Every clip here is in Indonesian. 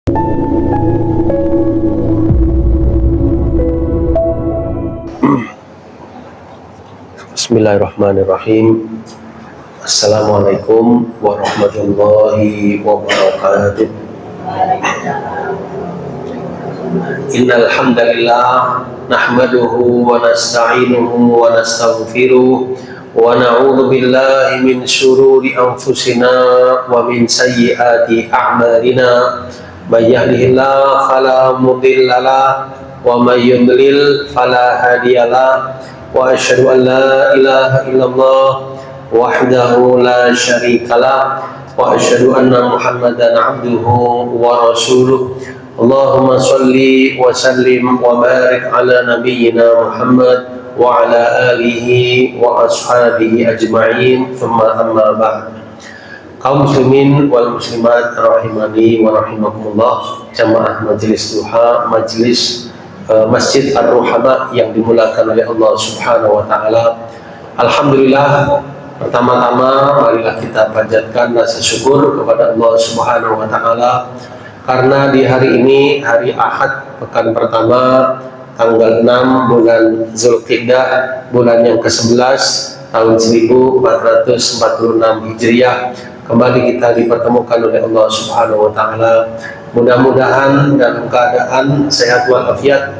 Bismillahirrahmanirrahim. Assalamualaikum warahmatullahi wabarakatuh. Innal hamdalillah nahmaduhu wa nasta'inuhu wa nastaghfiruh wa na'udzu billahi min shururi anfusina wa min sayyiati a'malina. May yahdihillahu fala mudilla lahu wa may yudlil fala hadiyalah. Wa asyhadu an la ilaha illallah wahdahu la syarikalah wa asyhadu anna Muhammadan abduhu wa rasuluh. Allahumma shalli wa sallim wa barik ala nabiyyina Muhammad wa ala alihi wa ashabihi ajma'in. Thumma amma ba'd. Kaum muslimin wal muslimat rahimani wa rahimakumullah, jamaah majelis duha, majelis Masjid Ar-Ruhama yang dimulakan oleh Allah Subhanahu wa taala. Alhamdulillah, pertama-tama marilah kita panjatkan rasa syukur kepada Allah Subhanahu wa taala karena di hari ini, hari Ahad, pekan pertama, tanggal 6 bulan Zulqa'dah, bulan yang ke-11 tahun 1446 Hijriah, kembali kita dipertemukan oleh Allah Subhanahu wa taala. Mudah-mudahan dalam keadaan sehat walafiat,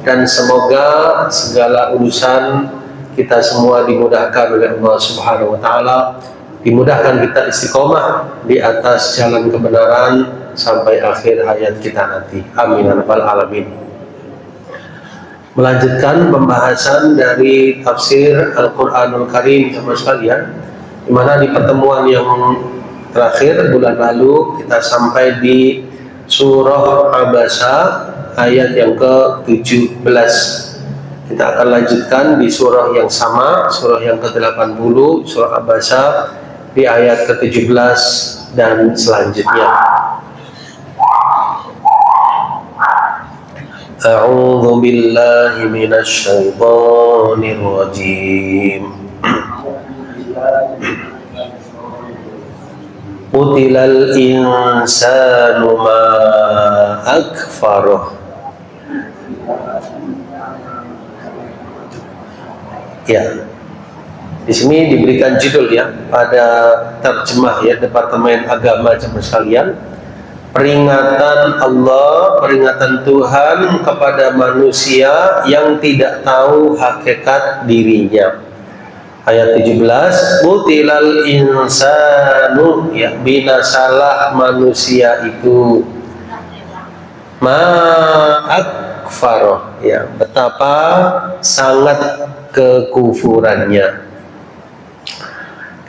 dan semoga segala urusan kita semua dimudahkan oleh Allah Subhanahu wa taala, dimudahkan kita istiqomah di atas jalan kebenaran sampai akhir hayat kita nanti. Amin ya rabbal alamin. Melanjutkan pembahasan dari tafsir Al-Qur'anul Karim sama sekalian, di mana di pertemuan yang terakhir bulan lalu kita sampai di Surah Abasa ayat yang ke-17. Kita akan lanjutkan di surah yang sama, surah yang ke-80, Surah Abasa di ayat ke-17 dan selanjutnya. A'udzu billahi minasy syaithanir rajim. Qutilal insanu ma akfaruh. Ya, di sini diberikan judul ya pada terjemah ya Departemen Agama jemaah sekalian, peringatan Allah, peringatan Tuhan kepada manusia yang tidak tahu hakikat dirinya. Ayat 17, Qutilal insanu, ya, binasalah manusia itu, ma'akfaroh, ya, betapa sangat kekufurannya.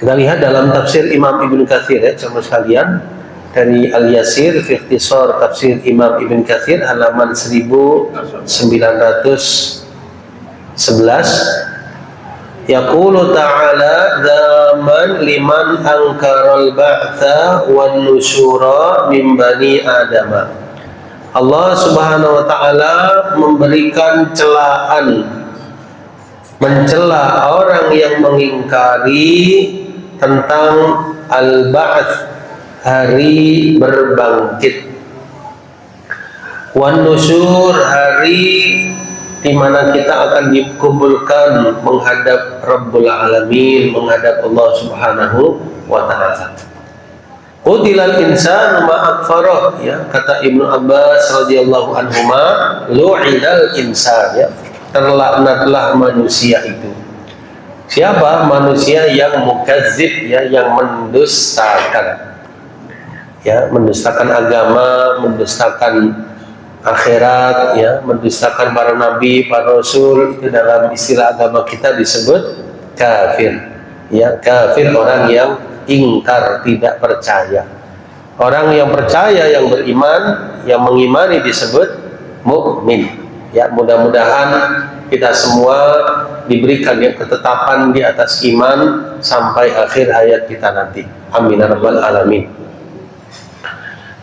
Kita lihat dalam tafsir Imam Ibn Katsir ya jemaah sekalian, dari Al-Yasir fi Ikhtisar tafsir Imam Ibn Katsir halaman 1911. Yaqulu ta'ala zaman liman angkaral ba'tha wan nusyura min bani adama. Allah Subhanahu wa ta'ala memberikan celaan, mencela orang yang mengingkari tentang al-ba'ts, hari berbangkit, wan nusyur, hari di mana kita akan dikumpulkan menghadap Rabbul Alamin, menghadap Allah Subhanahu wa ta'ala. Qutilal insanu ma akfarah, ya, kata Ibnu Abbas radhiyallahu anhuma, lu'inal insan, ya, terlaknatlah manusia itu. Siapa? Manusia yang mukazzib, ya, yang mendustakan, ya, mendustakan agama, mendustakan akhirat, ya, mendustakan para nabi, para rasul. Itu dalam istilah agama kita disebut kafir, ya, kafir orang yang ingkar, tidak percaya. Orang yang percaya, yang beriman, yang mengimani disebut mukmin, ya. Mudah-mudahan kita semua diberikan yang ketetapan di atas iman sampai akhir hayat kita nanti. Amin ya rabbal alamin.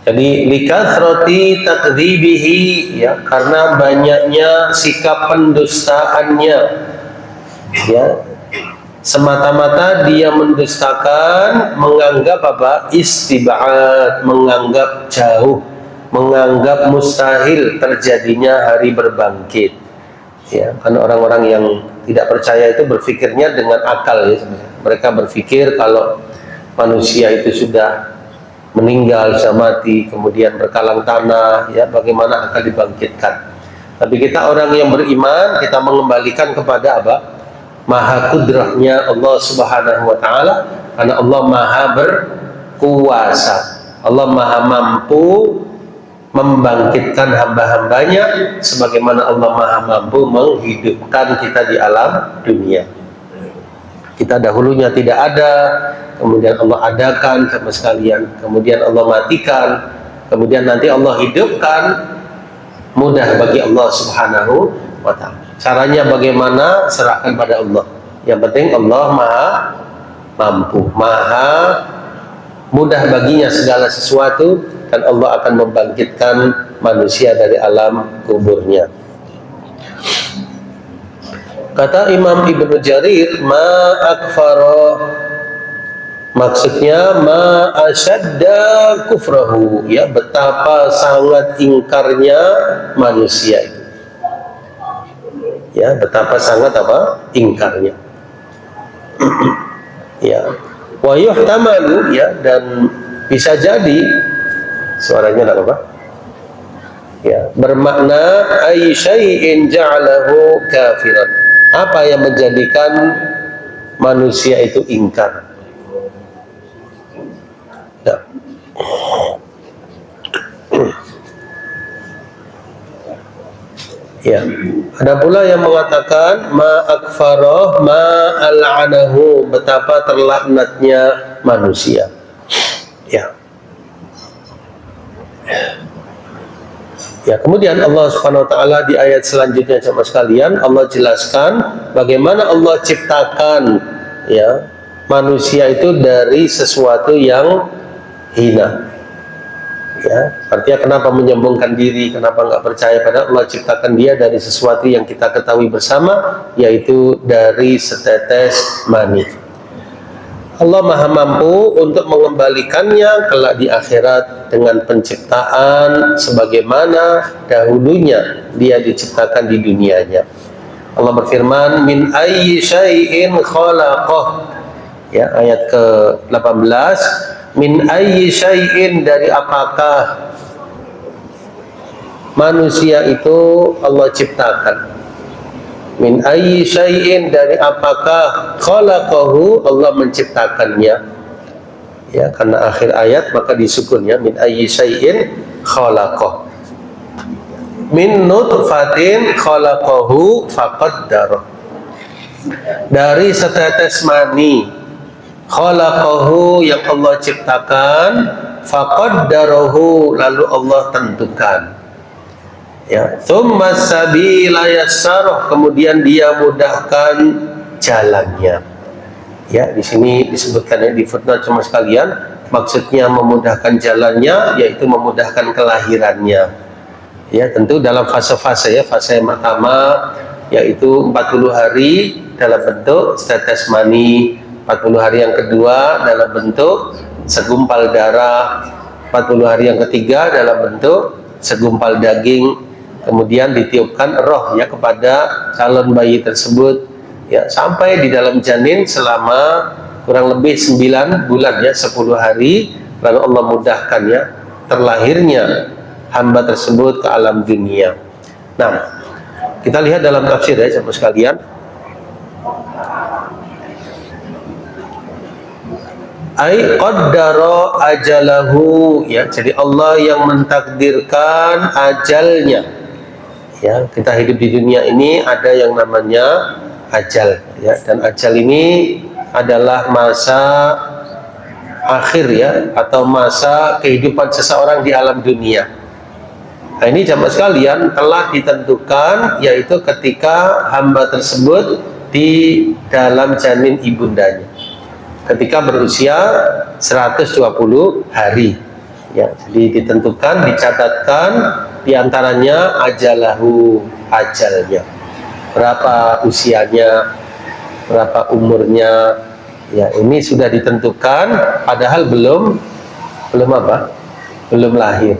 Jadi likathrati takdzibihi, ya, karena banyaknya sikap pendustaannya, ya, semata-mata dia mendustakan, menganggap apa? Istib'ad, menganggap jauh, menganggap mustahil terjadinya hari berbangkit. Ya, karena orang-orang yang tidak percaya itu berpikirnya dengan akal ya sebenarnya. Mereka berpikir kalau manusia itu sudah meninggal, sudah mati, kemudian berkalang tanah, ya bagaimana akan dibangkitkan. Tapi kita orang yang beriman, kita mengembalikan kepada apa? Maha kudrahnya Allah Subhanahu wa Ta'ala, karena Allah Maha berkuasa, Allah Maha mampu membangkitkan hamba-hambanya sebagaimana Allah Maha mampu menghidupkan kita di alam dunia. Kita dahulunya tidak ada, kemudian Allah adakan sama sekalian, kemudian Allah matikan, kemudian nanti Allah hidupkan. Mudah bagi Allah Subhanahu wa Ta'ala. Caranya bagaimana? Serahkan pada Allah. Yang penting Allah Maha mampu, Maha mudah baginya segala sesuatu, dan Allah akan membangkitkan manusia dari alam kuburnya. Kata Imam Ibnu Jarir, ma akfaro, maksudnya ma asyadda kufrahu, ya betapa sangat ingkarnya manusia itu. Ya, betapa sangat apa? Ingkarnya. Ya. Wa yuhtamalu, ya, dan bisa jadi suaranya enggak apa-apa. Ya, bermakna ay syai'in ja'alahu kafiran. Apa yang menjadikan manusia itu ingkar? Ya. Ya. Ada pula yang mengatakan ma akfaroh ma al'anahu, betapa terlaknatnya manusia. Ya. Ya, kemudian Allah Subhanahu wa Ta'ala di ayat selanjutnya sama sekalian Allah jelaskan bagaimana Allah ciptakan ya manusia itu dari sesuatu yang hina. Ya, artinya kenapa menyombongkan diri, kenapa nggak percaya pada Allah ciptakan dia dari sesuatu yang kita ketahui bersama, yaitu dari setetes mani. Allah Maha mampu untuk mengembalikannya kelak di akhirat dengan penciptaan sebagaimana dahulunya dia diciptakan di dunianya. Allah berfirman, min ayyi syai'in khalaqah. Ya, ayat ke-18, min ayyi syai'in, dari apakah manusia itu Allah ciptakan. Min ayyi syai'in, dari apakah khalaqahu, Allah menciptakannya. Ya, karena akhir ayat maka disukunnya min ayyi syai'in khalaqah. Min nutfatin khalaqahu faqaddara. Dari setetes mani khalaqahu yang Allah ciptakan, faqaddarahu, lalu Allah tentukan. Ya, tsumma sabila yassarah, kemudian dia mudahkan jalannya. Ya, di sini disebutkan ya, di footnote cuma sekalian, maksudnya memudahkan jalannya yaitu memudahkan kelahirannya. Ya, tentu dalam fase-fase ya, fase yang pertama yaitu 40 hari dalam bentuk setetes mani, 40 hari yang kedua dalam bentuk segumpal darah, 40 hari yang ketiga dalam bentuk segumpal daging. Kemudian ditiupkan roh ya kepada calon bayi tersebut ya sampai di dalam janin selama kurang lebih 9 bulan ya, 10 hari, lalu Allah mudahkan ya terlahirnya hamba tersebut ke alam dunia. Nah, kita lihat dalam tafsir ya sahabat sekalian. Ai qaddara ajalahu, ya, jadi Allah yang mentakdirkan ajalnya. Ya, kita hidup di dunia ini ada yang namanya ajal ya, dan ajal ini adalah masa akhir ya, atau masa kehidupan seseorang di alam dunia. Nah, ini jamaah sekalian telah ditentukan, yaitu ketika hamba tersebut di dalam janin ibundanya ketika berusia 120 hari ya, jadi ditentukan, dicatatkan diantaranya ajalahu, ajalnya, berapa usianya, berapa umurnya ya, ini sudah ditentukan padahal belum apa? Belum lahir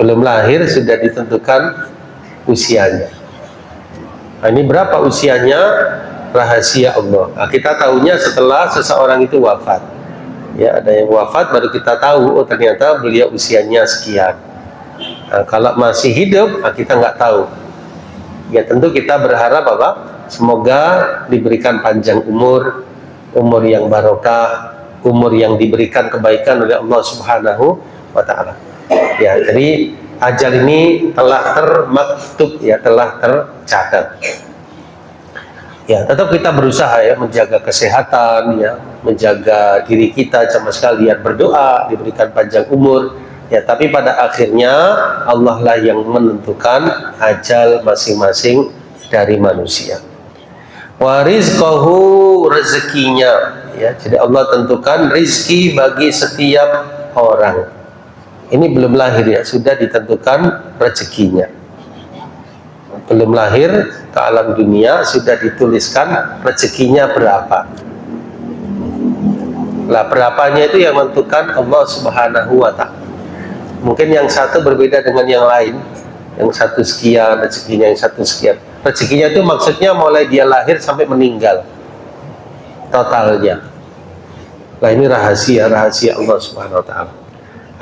Belum lahir sudah ditentukan usianya. Nah, ini berapa usianya? Rahasia Allah. Nah, kita tahunya setelah seseorang itu wafat. Ya, ada yang wafat baru kita tahu, oh ternyata beliau usianya sekian. Nah, kalau masih hidup, nah kita nggak tahu. Ya tentu kita berharap apa? Semoga diberikan panjang umur, umur yang barokah, umur yang diberikan kebaikan oleh Allah Subhanahu wa Ta'ala. Ya, jadi ajal ini telah termaktub, ya, telah tercatat. Ya, tetap kita berusaha ya menjaga kesehatan, ya, menjaga diri kita sama sekalian, berdoa diberikan panjang umur. Ya, tapi pada akhirnya Allah lah yang menentukan ajal masing-masing dari manusia. Wa rizqahu, rezekinya, ya. Jadi Allah tentukan rizki bagi setiap orang. Ini belum lahir ya, sudah ditentukan rezekinya. Belum lahir ke alam dunia sudah dituliskan rezekinya berapa. Lah berapanya itu yang menentukan Allah Subhanahu wa Ta'ala. Mungkin yang satu berbeda dengan yang lain. Yang satu sekian rezekinya, yang satu sekian. Rezekinya itu maksudnya mulai dia lahir sampai meninggal totalnya. Nah ini rahasia Allah Subhanahu wa Ta'ala.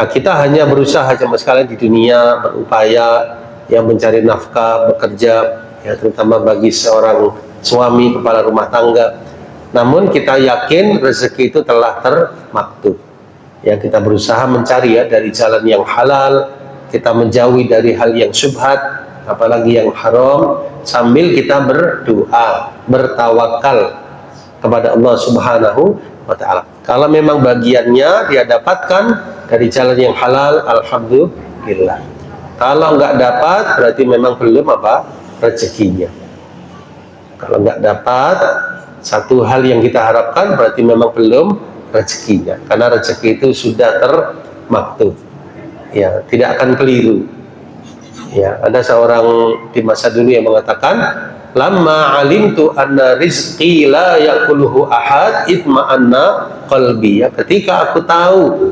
Nah, kita hanya berusaha sama sekali di dunia, berupaya yang mencari nafkah, bekerja, ya terutama bagi seorang suami kepala rumah tangga. Namun kita yakin rezeki itu telah termaktub. Ya, kita berusaha mencari ya dari jalan yang halal, kita menjauhi dari hal yang syubhat, apalagi yang haram, sambil kita berdoa, bertawakal kepada Allah Subhanahu wa Ta'ala. Kalau memang bagiannya dia dapatkan dari jalan yang halal, alhamdulillah. Kalau nggak dapat, berarti memang belum apa? Rezekinya. Kalau nggak dapat satu hal yang kita harapkan, berarti memang belum rezekinya. Karena rezeki itu sudah termaktub. Ya, tidak akan keliru. Ya, ada seorang di masa dulu yang mengatakan, "Lamma alimtu anna rizqi la yakuluhu ahad, itma'anna qalbi." Ya, ketika aku tahu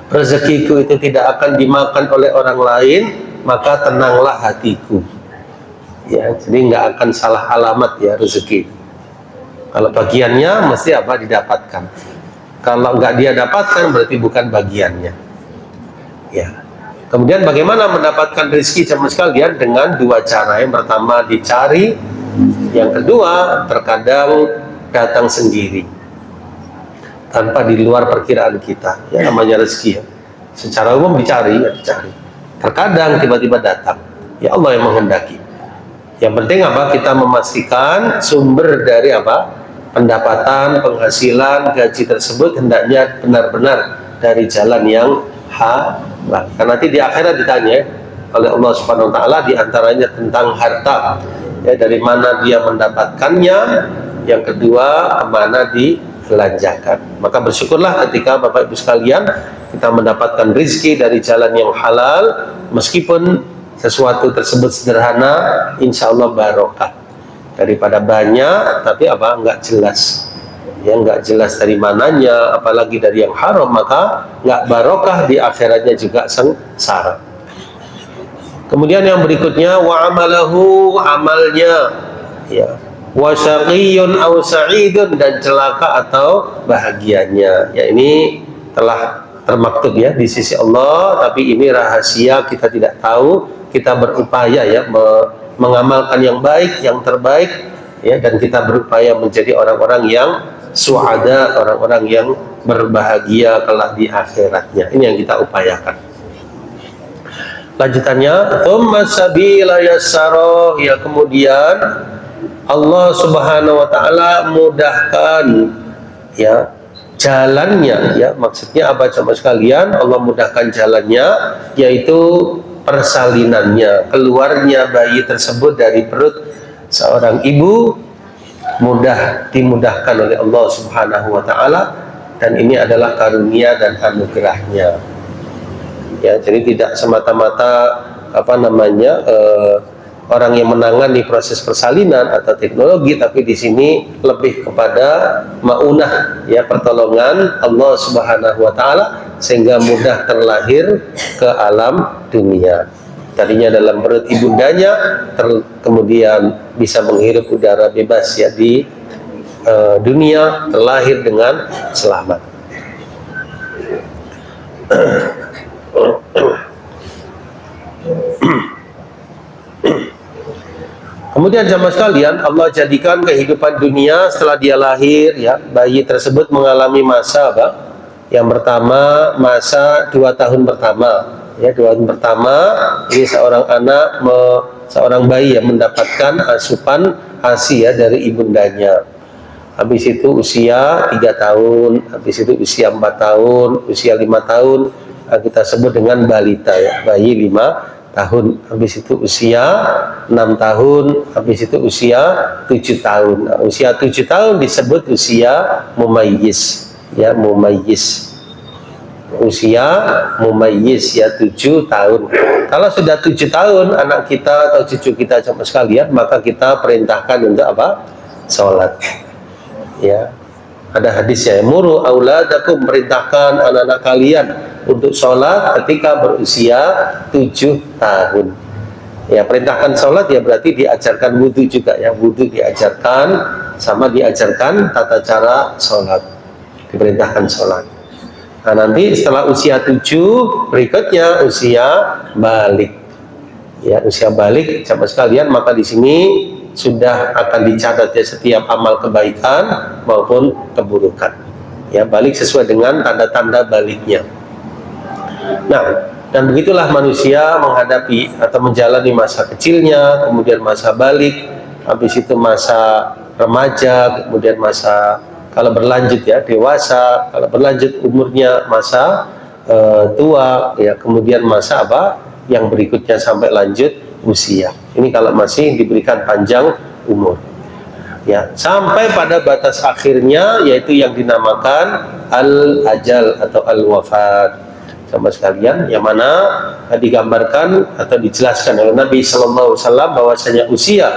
rezekiku itu tidak akan dimakan oleh orang lain, maka tenanglah hatiku. Ya, jadi nggak akan salah alamat ya rezeki. Kalau bagiannya mesti apa didapatkan. Kalau nggak dia dapatkan berarti bukan bagiannya. Ya. Kemudian bagaimana mendapatkan rezeki sama sekalian? Dengan dua cara. Yang pertama dicari, yang kedua terkadang datang sendiri. Tanpa di luar perkiraan kita, ya namanya rezeki ya. Secara umum dicari, ya dicari. Terkadang tiba-tiba datang, ya Allah yang menghendaki. Yang penting apa? Kita memastikan sumber dari apa? Pendapatan, penghasilan, gaji tersebut hendaknya benar-benar dari jalan yang halal. Karena nanti di akhirat ditanya oleh Allah Subhanahu wa Ta'ala diantaranya tentang harta, ya dari mana dia mendapatkannya, yang kedua kemana dibelanjakan. Maka bersyukurlah ketika Bapak Ibu sekalian kita mendapatkan rizki dari jalan yang halal, meskipun sesuatu tersebut sederhana, insya Allah barokah. Daripada banyak tapi apa nggak jelas, ya nggak jelas dari mananya, apalagi dari yang haram, maka nggak barokah, di akhiratnya juga sengsara. Kemudian yang berikutnya wa amalahu, amalnya, ya, wa syaqiyun aw sa'idun, dan celaka atau bahagianya. Ya ini telah termaktub ya di sisi Allah, tapi ini rahasia, kita tidak tahu. Kita berupaya ya mengamalkan yang baik, yang terbaik, ya, dan kita berupaya menjadi orang-orang yang suada, orang-orang yang berbahagia kelak di akhiratnya. Ini yang kita upayakan. Lanjutannya, tsumma sabila yassara, ya kemudian Allah Subhanahu wa Ta'ala mudahkan ya jalannya, ya maksudnya apa coba sekalian? Allah mudahkan jalannya, yaitu persalinannya, keluarnya bayi tersebut dari perut seorang ibu mudah dimudahkan oleh Allah Subhanahu wa Ta'ala, dan ini adalah karunia dan anugerahnya. Ya, jadi tidak semata-mata apa namanya orang yang menangani proses persalinan atau teknologi, tapi di sini lebih kepada maunah, ya, pertolongan Allah Subhanahu wa taala sehingga mudah terlahir ke alam dunia. Tadinya dalam perut ibundanya, kemudian bisa menghirup udara bebas, ya, di dunia, terlahir dengan selamat. Kemudian jamaah sekalian, Allah jadikan kehidupan dunia setelah dia lahir, ya, bayi tersebut mengalami masa apa? Yang pertama, masa 2 tahun pertama, ya, 2 tahun pertama ini seorang anak, seorang bayi yang mendapatkan asupan ASI, ya, dari ibundanya. Habis itu usia 3 tahun, habis itu usia 4 tahun, usia 5 tahun, kita sebut dengan balita, ya, bayi 5 tahun, habis itu usia 6 tahun, habis itu usia 7 tahun. Nah, usia 7 tahun disebut usia mumayyiz, ya, mumayyiz. Usia mumayyiz, ya, 7 tahun. Kalau sudah 7 tahun anak kita atau cucu kita sama sekalian, maka kita perintahkan untuk apa? Sholat. Ya, ada hadis, ya, muru auladakum, perintahkan anak-anak kalian untuk sholat ketika berusia 7 tahun. Ya, perintahkan sholat, ya, berarti diajarkan wudhu juga, ya, wudhu diajarkan, sama diajarkan tata cara sholat, diperintahkan sholat. Nah, nanti setelah usia 7 berikutnya usia balik, ya, usia balik sama sekalian, maka di sini sudah akan dicatat, ya, setiap amal kebaikan maupun keburukan, ya, balik sesuai dengan tanda-tanda baliknya. Nah, dan begitulah manusia menghadapi atau menjalani masa kecilnya, kemudian masa balik, habis itu masa remaja, kemudian masa, kalau berlanjut, ya, dewasa, kalau berlanjut umurnya masa tua, ya, kemudian masa apa yang berikutnya sampai lanjut usia. Ini kalau masih diberikan panjang umur, ya, sampai pada batas akhirnya, yaitu yang dinamakan al-ajal atau al-wafat, sama sekalian, yang mana digambarkan atau dijelaskan oleh Nabi Sallallahu Alaihi Wasallam bahwasanya usia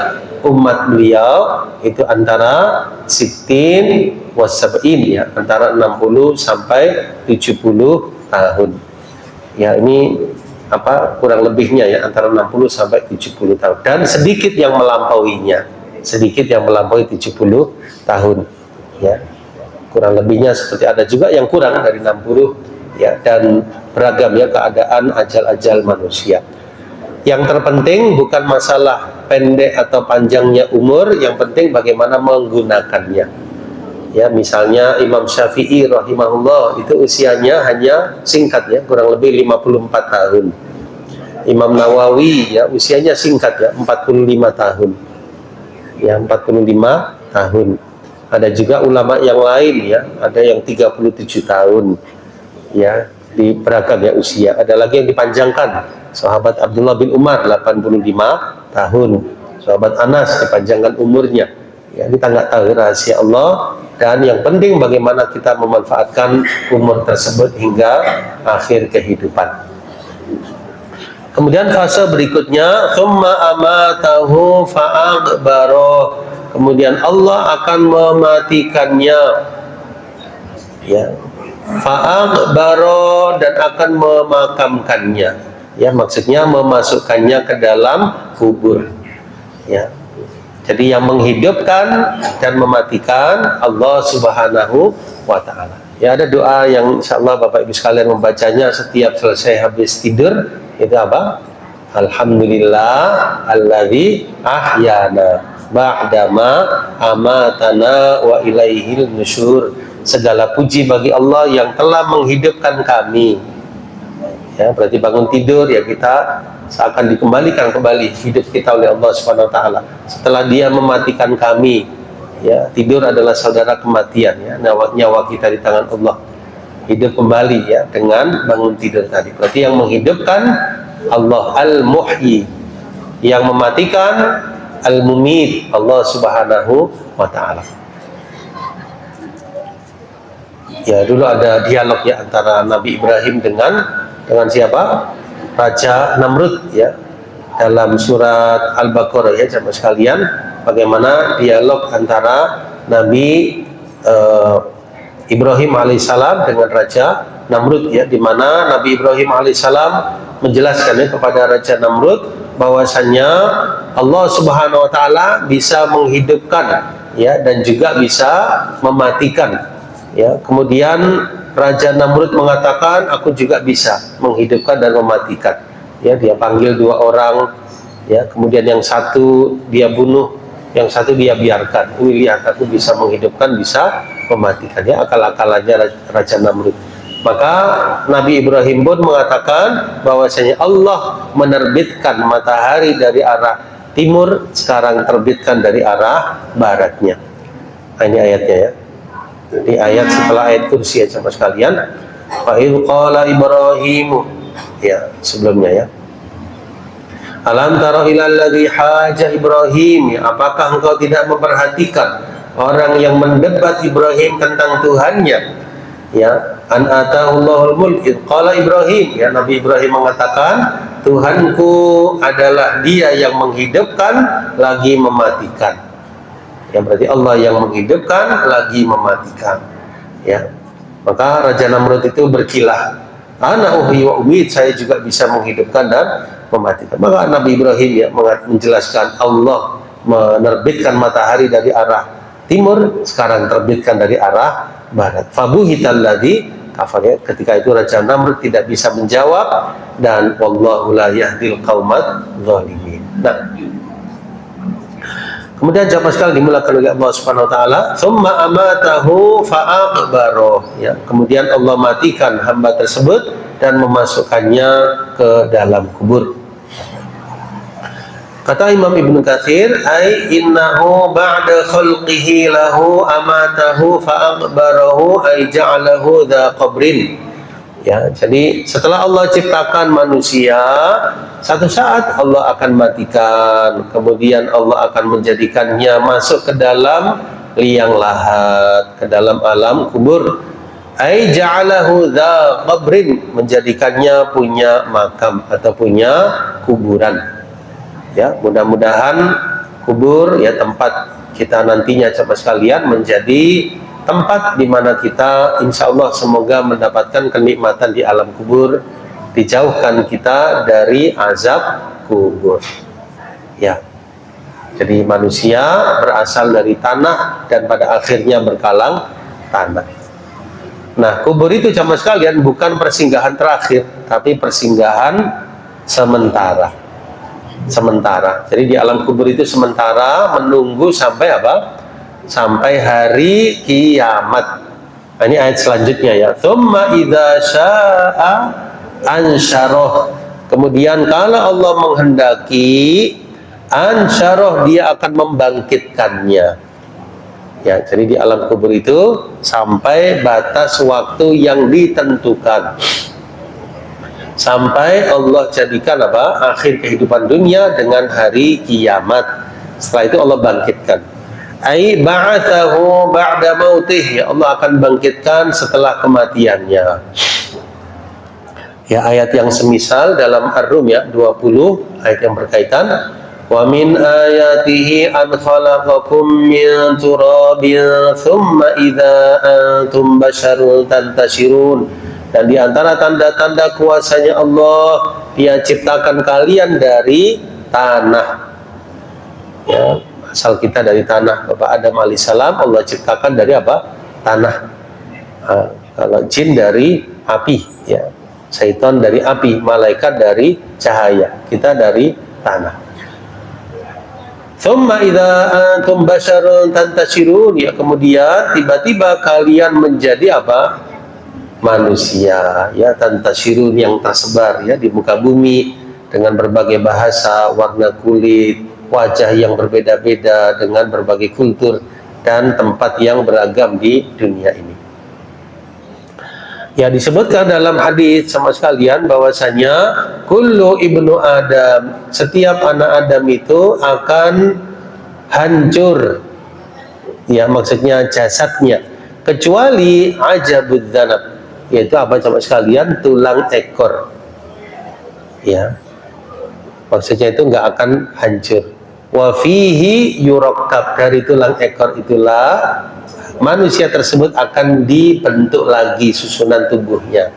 umat beliau itu antara 60 wasab'in, ya, antara 60 sampai 70 tahun. Ya, ini apa kurang lebihnya, ya, antara 60 sampai 70 tahun, dan sedikit yang melampauinya, sedikit yang melampaui 70 tahun, ya, kurang lebihnya seperti ada juga yang kurang dari 60, ya, dan beragam, ya, keadaan ajal-ajal manusia. Yang terpenting bukan masalah pendek atau panjangnya umur, yang penting bagaimana menggunakannya. Ya, misalnya Imam Syafi'i rahimahullah itu usianya hanya singkat, ya, kurang lebih 54 tahun. Imam Nawawi, ya, usianya singkat, ya, 45 tahun. Ya, 45 tahun. Ada juga ulama yang lain, ya, ada yang 37 tahun. Ya, di beragam, ya, usia. Ada lagi yang dipanjangkan. Sahabat Abdullah bin Umar 85 tahun. Sahabat Anas dipanjangkan umurnya. Ya, kita nggak tahu rahasia Allah, dan yang penting bagaimana kita memanfaatkan umur tersebut hingga akhir kehidupan. Kemudian fase berikutnya, tsumma amatahu fa'aqbaro. Kemudian Allah akan mematikannya, ya, fa'aqbaro, dan akan memakamkannya, ya, maksudnya memasukkannya ke dalam kubur, ya. Jadi yang menghidupkan dan mematikan Allah Subhanahu wa ta'ala. Ya, ada doa yang insyaallah Bapak Ibu sekalian membacanya setiap selesai habis tidur. Itu apa? Alhamdulillah alladzi ahyana ba'dama amatana wa ilaihil nusyur. Segala puji bagi Allah yang telah menghidupkan kami. Ya, berarti bangun tidur, ya, kita seakan dikembalikan kembali hidup kita oleh Allah Subhanahu wa taala. Setelah Dia mematikan kami, ya, tidur adalah saudara kematian, ya, nyawa kita di tangan Allah. Hidup kembali, ya, dengan bangun tidur tadi. Berarti yang menghidupkan Allah Al-Muhyi, yang mematikan Al-Mumit Allah Subhanahu wa taala. Ya, dulu ada dialog, ya, antara Nabi Ibrahim dengan siapa? Raja Namrud, ya. dalam surat Al-Baqarah ya jemaah sekalian, bagaimana dialog antara Nabi Ibrahim alaihissalam dengan Raja Namrud ya, di mana Nabi Ibrahim alaihissalam menjelaskan ya kepada Raja Namrud bahwasanya Allah Subhanahu wa taala bisa menghidupkan ya dan juga bisa mematikan ya. Kemudian Raja Namrud mengatakan, aku juga bisa menghidupkan dan mematikan ya. Dia panggil dua orang ya, kemudian yang satu dia bunuh, yang satu dia biarkan. Ini lihat, aku bisa menghidupkan, bisa mematikan ya, akal-akalannya Raja Namrud. Maka Nabi Ibrahim pun mengatakan bahwasanya Allah menerbitkan matahari dari arah timur, sekarang terbitkan dari arah baratnya. Nah, ini ayatnya ya. Jadi ayat setelah ayat kursi ya sama sekalian. Fa idz qala Ibrahim ya, sebelumnya ya. Alam tara ilal ladzi haja Ibrahim, ya, apakah engkau tidak memperhatikan orang yang mendebat Ibrahim tentang Tuhannya ya, an atahul mulk id qala Ibrahim ya, Nabi Ibrahim mengatakan Tuhanku adalah dia yang menghidupkan lagi mematikan ya, berarti Allah yang menghidupkan lagi mematikan ya. Maka Raja Namrud itu berkilah, ana uhyi wa umit, saya juga bisa menghidupkan dan mematikan. Maka Nabi Ibrahim ya menjelaskan Allah menerbitkan matahari dari arah timur, sekarang terbitkan dari arah barat. Fabuhital ladzi kafar ya. Ketika itu Raja Namrud tidak bisa menjawab, dan wallahu la yahdil qaumadz dzalimin. Nah, kemudian jamaah sekalian dimulakan oleh Allah Subhanahu wa taala, tsumma amatahu fa'aqbaro ya. Kemudian Allah matikan hamba tersebut dan memasukkannya ke dalam kubur. Kata Imam Ibnu Katsir, ai innahu ba'da khalqihi lahu amatahu fa'aqbarahu ai ja'alahu dza qabrin. Ya, jadi setelah Allah ciptakan manusia, satu saat Allah akan matikan, kemudian Allah akan menjadikannya masuk ke dalam liang lahat, ke dalam alam kubur. Ai ja'alahu dza qabrin, menjadikannya punya makam atau punya kuburan. Ya, mudah-mudahan kubur ya tempat kita nantinya coba sekalian menjadi tempat di mana kita insya Allah semoga mendapatkan kenikmatan di alam kubur, dijauhkan kita dari azab kubur. Ya, jadi manusia berasal dari tanah dan pada akhirnya berkalang tanah. Nah, kubur itu sama sekalian bukan persinggahan terakhir, tapi persinggahan sementara. Sementara. Jadi di alam kubur itu sementara, menunggu sampai apa? Sampai hari kiamat. Nah, ini ayat selanjutnya ya. Tsumma idza syaa'a ansyarah. Kemudian kalau Allah menghendaki, ansyarah, dia akan membangkitkannya. Ya, jadi di alam kubur itu sampai batas waktu yang ditentukan. Sampai Allah jadikan apa? Akhir kehidupan dunia dengan hari kiamat. Setelah itu Allah bangkitkan. Ai ba'atsahu ba'da mautih, ya Allah akan bangkitkan setelah kematiannya. Ya, ayat yang semisal dalam Ar-Rum ya 20 ayat yang berkaitan. Wa min ayatihi an khalaqakum min turabin thumma idza antum basyarun tantashirun. Dan di antara tanda-tanda kuasanya Allah, Dia ciptakan kalian dari tanah. Ya, asal kita dari tanah. Bapak Adam alaihissalam Allah ciptakan dari apa? Tanah. Nah, kalau jin dari api, ya. Syaitan dari api, malaikat dari cahaya. Kita dari tanah. Tsumma idza antum basyarun tantashirun, ya, kemudian tiba-tiba kalian menjadi apa? Manusia, ya, tantashirun, yang tersebar ya di muka bumi dengan berbagai bahasa, warna kulit, wajah yang berbeda-beda dengan berbagai kultur dan tempat yang beragam di dunia ini. Ya, disebutkan dalam hadis sama sekalian bahwasanya kullu ibnu Adam, setiap anak Adam itu akan hancur. Ya, maksudnya jasadnya, kecuali ajabud dzanab, yaitu apa sama sekalian? Tulang ekor. Ya. Maksudnya itu nggak akan hancur. Wa fihi yurakkab, dari tulang ekor itulah manusia tersebut akan dibentuk lagi susunan tubuhnya.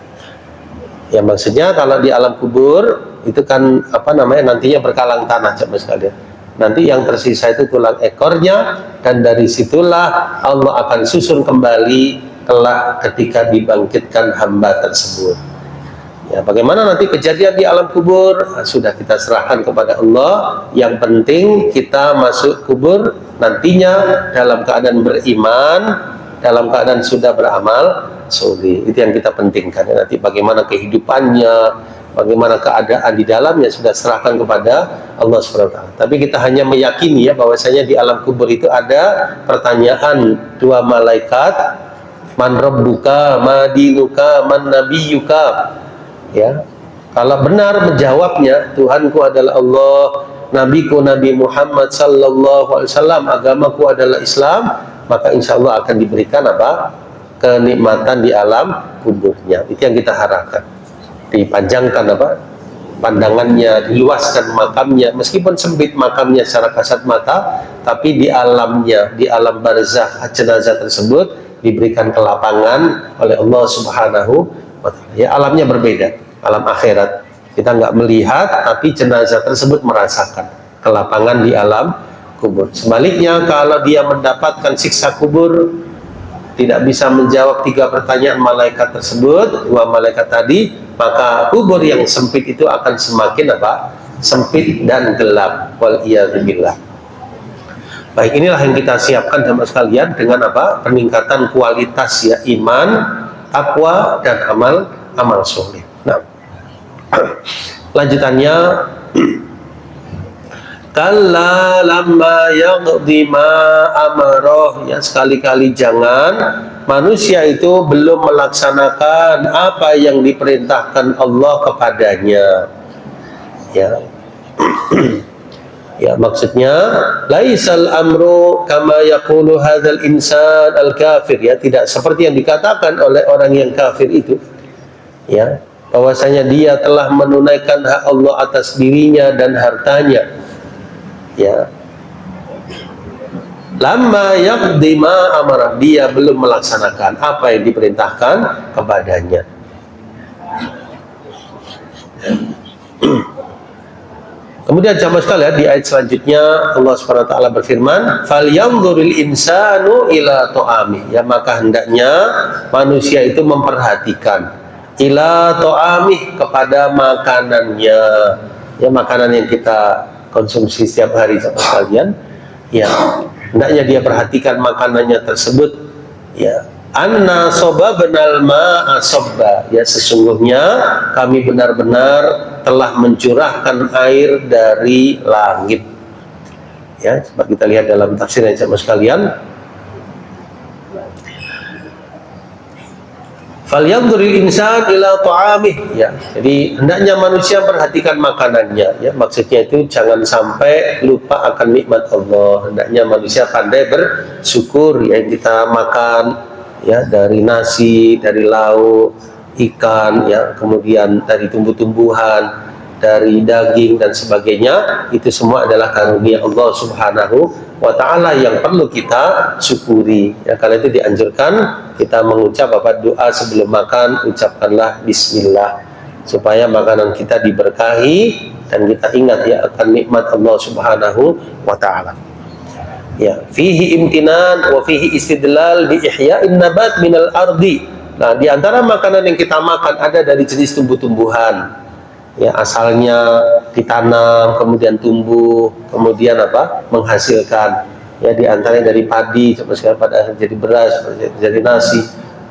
Ya maksudnya kalau di alam kubur itu kan apa namanya, nantinya berkalang tanah coba sekalian. Nanti yang tersisa itu tulang ekornya, dan dari situlah Allah akan susun kembali kelak ketika dibangkitkan hamba tersebut. Ya, bagaimana nanti kejadian di alam kubur, nah, sudah kita serahkan kepada Allah. Yang penting kita masuk kubur nantinya dalam keadaan beriman, dalam keadaan sudah beramal soleh. Itu yang kita pentingkan. Ya, nanti bagaimana kehidupannya, bagaimana keadaan di dalamnya sudah serahkan kepada Allah SWT. Tapi kita hanya meyakini ya bahwasanya di alam kubur itu ada pertanyaan dua malaikat, man rabbuka, ma dinuka, man nabiyuka. Ya, kalau benar menjawabnya, Tuhanku adalah Allah, nabiku Nabi Muhammad sallallahu alaihi wasallam, agamaku adalah Islam, maka insya Allah akan diberikan apa? Kenikmatan di alam kuburnya. Itu yang kita harapkan. Dipanjangkan apa? Pandangannya, diluaskan makamnya, meskipun sempit makamnya secara kasat mata, tapi di alamnya, di alam barzakh jenazah tersebut diberikan kelapangan oleh Allah Subhanahu wa ta'ala. Ya, alamnya berbeda, alam akhirat. Kita nggak melihat, tapi jenazah tersebut merasakan kelapangan di alam kubur. Sebaliknya, kalau dia mendapatkan siksa kubur, tidak bisa menjawab 3 pertanyaan malaikat tersebut, 2 malaikat tadi, maka kubur yang sempit itu akan semakin apa? Sempit dan gelap. Wal'iyadzubillah. Baik, inilah yang kita siapkan teman sekalian dengan apa? Peningkatan kualitas ya, iman, takwa, dan amal soleh. Nah, lanjutannya, kalla lamma yaqdi ma amaroh, ya, sekali-kali jangan manusia itu belum melaksanakan apa yang diperintahkan Allah kepadanya. Ya. Ya, maksudnya laisal amru kama yaqulu hadzal insan al kafir, ya, tidak seperti yang dikatakan oleh orang yang kafir itu, ya, bahwasanya dia telah menunaikan hak Allah atas dirinya dan hartanya. Ya, lamma yaqdi ma amara, dia belum melaksanakan apa yang diperintahkan kepadanya. Kemudian jamaah sekalian, di ayat selanjutnya Allah SWT berfirman, falyanzuril insanu ila ta'ami, ya, maka hendaknya manusia itu memperhatikan ila ta'ami, kepada makanannya, ya, makanan yang kita konsumsi setiap hari jamaah sekalian, ya, hendaknya dia perhatikan makanannya tersebut, ya, anna sababnal ma'a sabba, ya, sesungguhnya kami benar-benar telah mencurahkan air dari langit. Ya, coba kita lihat dalam tafsir yang sama sekalian. Falyanzuril insan ila ta'amih, ya. Jadi hendaknya manusia perhatikan makanannya, ya. Maksudnya itu jangan sampai lupa akan nikmat Allah. Hendaknya manusia pandai bersyukur, ya, yang kita makan, ya, dari nasi, dari lauk, ikan, ya, kemudian dari tumbuh-tumbuhan, dari daging dan sebagainya, itu semua adalah karunia Allah Subhanahu wa ta'ala yang perlu kita syukuri. Ya, karena itu dianjurkan kita mengucap apa? Doa sebelum makan, ucapkanlah bismillah, supaya makanan kita diberkahi dan kita ingat, ya, akan nikmat Allah Subhanahu wa ta'ala. Ya, fihi imtinan wa fihi istidlal bi ihya'in nabat minal ardi. Nah, di antara makanan yang kita makan ada dari jenis tumbuh-tumbuhan, ya, asalnya ditanam, kemudian tumbuh, kemudian apa? Menghasilkan, ya, di antaranya dari padi, sampai pada akhirnya jadi beras, jadi nasi.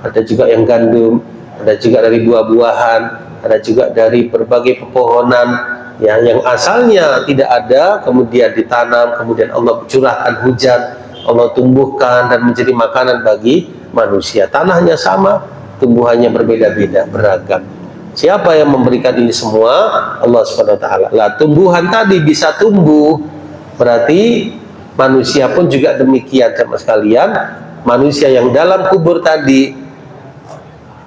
Ada juga yang gandum, ada juga dari buah-buahan, ada juga dari berbagai pepohonan, ya, yang asalnya tidak ada, kemudian ditanam, kemudian Allah curahkan hujan, Allah tumbuhkan dan menjadi makanan bagi manusia. Tanahnya sama, tumbuhannya berbeda-beda, beragam. Siapa yang memberikan ini semua? Allah Subhanahu wa ta'ala. Lah, tumbuhan tadi bisa tumbuh, berarti manusia pun juga demikian, teman sekalian. Manusia yang dalam kubur tadi,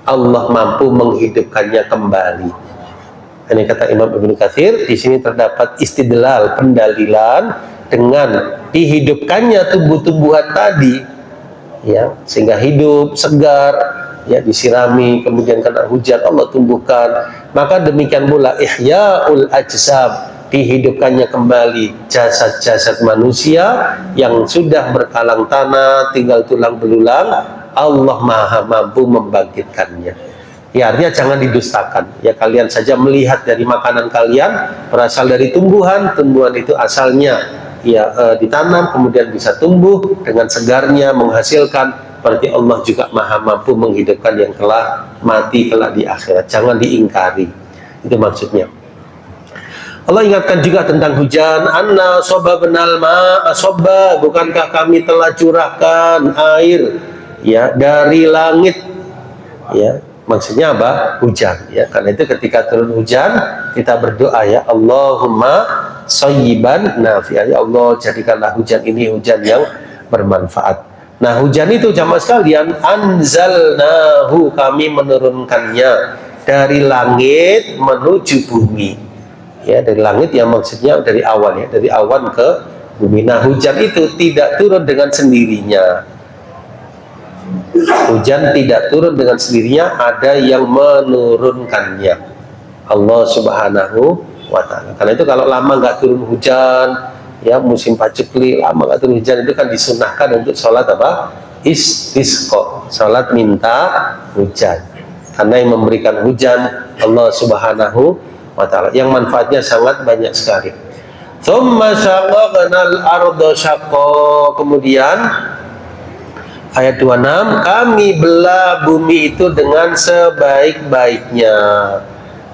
Allah mampu menghidupkannya kembali. Ini kata Imam Ibnu Katsir, di sini terdapat istidlal, pendalilan dengan dihidupkannya tumbuh-tumbuhan tadi, ya, sehingga hidup, segar, ya, disirami, kemudian kena hujan Allah tumbuhkan. Maka demikian pula ihya'ul ajsam, dihidupkannya kembali jasad-jasad manusia yang sudah berkalang tanah, tinggal tulang belulang, Allah Maha mampu membangkitkannya. Ya, artinya jangan didustakan. Ya, kalian saja melihat dari makanan kalian berasal dari tumbuhan. Tumbuhan itu asalnya ya ditanam, kemudian bisa tumbuh dengan segarnya, menghasilkan. Berarti Allah juga Maha mampu menghidupkan yang telah mati kelak di akhirat. Jangan diingkari. Itu maksudnya. Allah ingatkan juga tentang hujan. Anna sobabnal ma'a sobba, bukankah kami telah curahkan air, ya, dari langit, ya. Maksudnya apa? Hujan, ya. Karena itu ketika turun hujan kita berdoa, ya Allahumma shayyiban nafi'an, ya Allah jadikanlah hujan ini hujan yang bermanfaat. Nah, hujan itu jamaah sekalian, anzalnahu, kami menurunkannya dari langit menuju bumi, ya, dari langit yang maksudnya dari awan, ya, dari awan ke bumi. Nah, hujan itu tidak turun dengan sendirinya. Hujan tidak turun dengan sendirinya, ada yang menurunkannya, Allah Subhanahu wa ta'ala. Karena itu kalau lama nggak turun hujan, ya, musim paceklik, lama nggak turun hujan, itu kan disunahkan untuk sholat apa? Istisqa, sholat minta hujan. Karena yang memberikan hujan Allah Subhanahu wa ta'ala, yang manfaatnya sangat banyak sekali. Tsumma syaqaqnal arda syaqqa, kemudian ayat 26, kami belah bumi itu dengan sebaik-baiknya,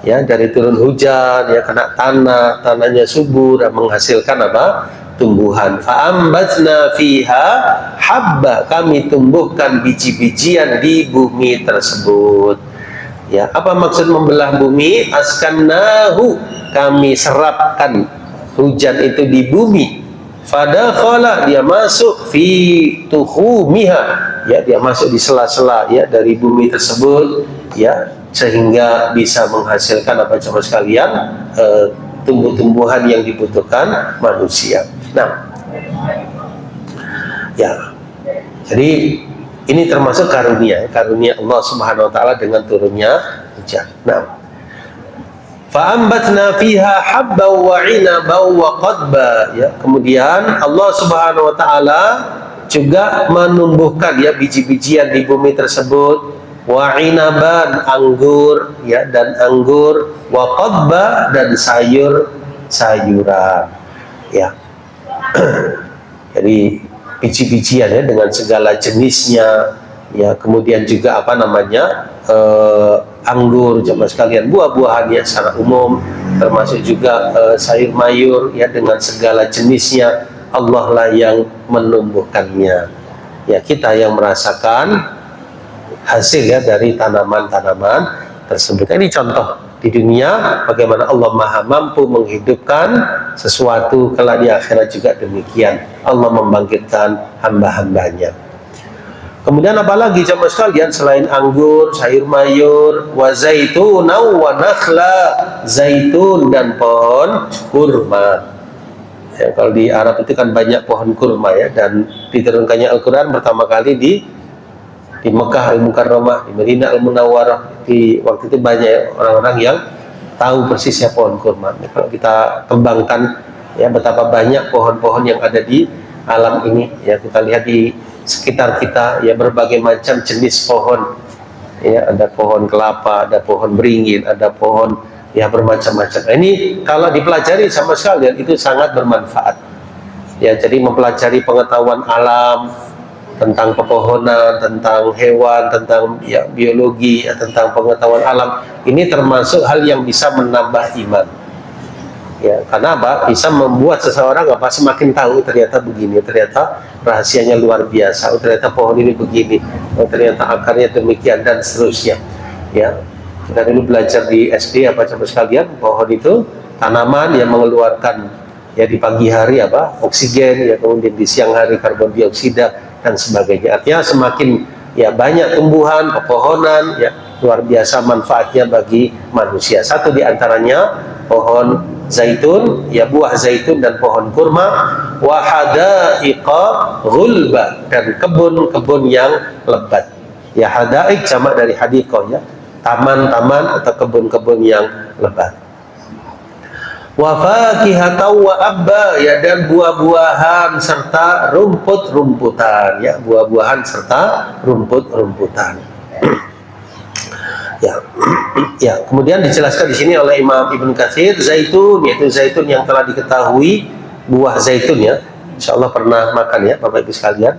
ya, dari turun hujan, ya, kena tanah, tanahnya subur, menghasilkan apa? Tumbuhan. Fa'ambatna fiha habba, kami tumbuhkan biji-bijian di bumi tersebut. Ya, apa maksud membelah bumi? Askannahu, kami serapkan hujan itu di bumi. Fadakhala, dia masuk fi tuhumiha, ya, dia masuk di sela-sela, ya, dari bumi tersebut, ya, sehingga bisa menghasilkan apa coba sekalian, tumbuh-tumbuhan yang dibutuhkan manusia. Nah, ya, jadi ini termasuk karunia Allah Subhanahu wa ta'ala dengan turunnya hujan. Nah, fa'ambatna fiha habba wa 'inaba wa qadba, ya, kemudian Allah Subhanahu wa ta'ala juga menumbuhkan, ya, biji-bijian di bumi tersebut, wa 'inaban, anggur, ya, dan anggur, wa qadba, dan sayur-sayuran, ya. Jadi biji-bijian, ya, dengan segala jenisnya, ya, kemudian juga apa namanya, anggur, jamaah sekalian, buah-buahan, ya, secara umum, termasuk juga sayur mayur, ya, dengan segala jenisnya, Allah lah yang menumbuhkannya, ya, kita yang merasakan hasil, ya, dari tanaman-tanaman tersebut. Ini contoh di dunia bagaimana Allah Maha mampu menghidupkan sesuatu, kelak di akhirat juga demikian, Allah membangkitkan hamba-hambanya. Kemudian apalagi jamaah sekalian selain anggur, sayur mayur, wa zaitun wa nakhla, zaitun dan pohon kurma. Ya, kalau di Arab itu kan banyak pohon kurma, ya, dan diturunkannya Al-Qur'an pertama kali di Mekah Al-Mukarramah, di Madinah Al-Munawwarah. Di waktu itu banyak orang-orang yang tahu persisnya pohon kurma. Ya, kalau kita kembangkan, ya, betapa banyak pohon-pohon yang ada di alam ini, ya, kita lihat di sekitar kita, ya, berbagai macam jenis pohon, ya, ada pohon kelapa, ada pohon beringin, ada pohon, ya, bermacam-macam. Nah, ini kalau dipelajari sama sekalian itu sangat bermanfaat, ya. Jadi mempelajari pengetahuan alam tentang pepohonan, tentang hewan, tentang, ya, biologi, ya, tentang pengetahuan alam, ini termasuk hal yang bisa menambah iman, ya, karena apa? Bisa membuat seseorang apa semakin tahu ternyata begini, ternyata rahasianya luar biasa, ternyata pohon ini begini, ternyata akarnya demikian, dan seterusnya, ya. Kita dulu belajar di SD apa coba sekalian, pohon itu tanaman yang mengeluarkan, ya, di pagi hari apa oksigen, ya, kemudian di siang hari karbon dioksida dan sebagainya. Artinya semakin, ya, banyak tumbuhan, pepohonan, ya, luar biasa manfaatnya bagi manusia. Satu di antaranya pohon zaitun, ya buah zaitun dan pohon kurma, wa hadaiqa ghulba, dan kebun-kebun yang lebat. Ya hadaik jamak dari hadiqah, ya taman-taman atau kebun-kebun yang lebat. Wa fakihatan wa abba, ya dan buah-buahan serta rumput-rumputan, ya buah-buahan serta rumput-rumputan. Ya, ya. Kemudian dijelaskan di sini oleh Imam Ibnu Katsir, zaitun yaitu zaitun yang telah diketahui buah zaitun, ya. Insya Allah pernah makan, ya Bapak Ibu sekalian,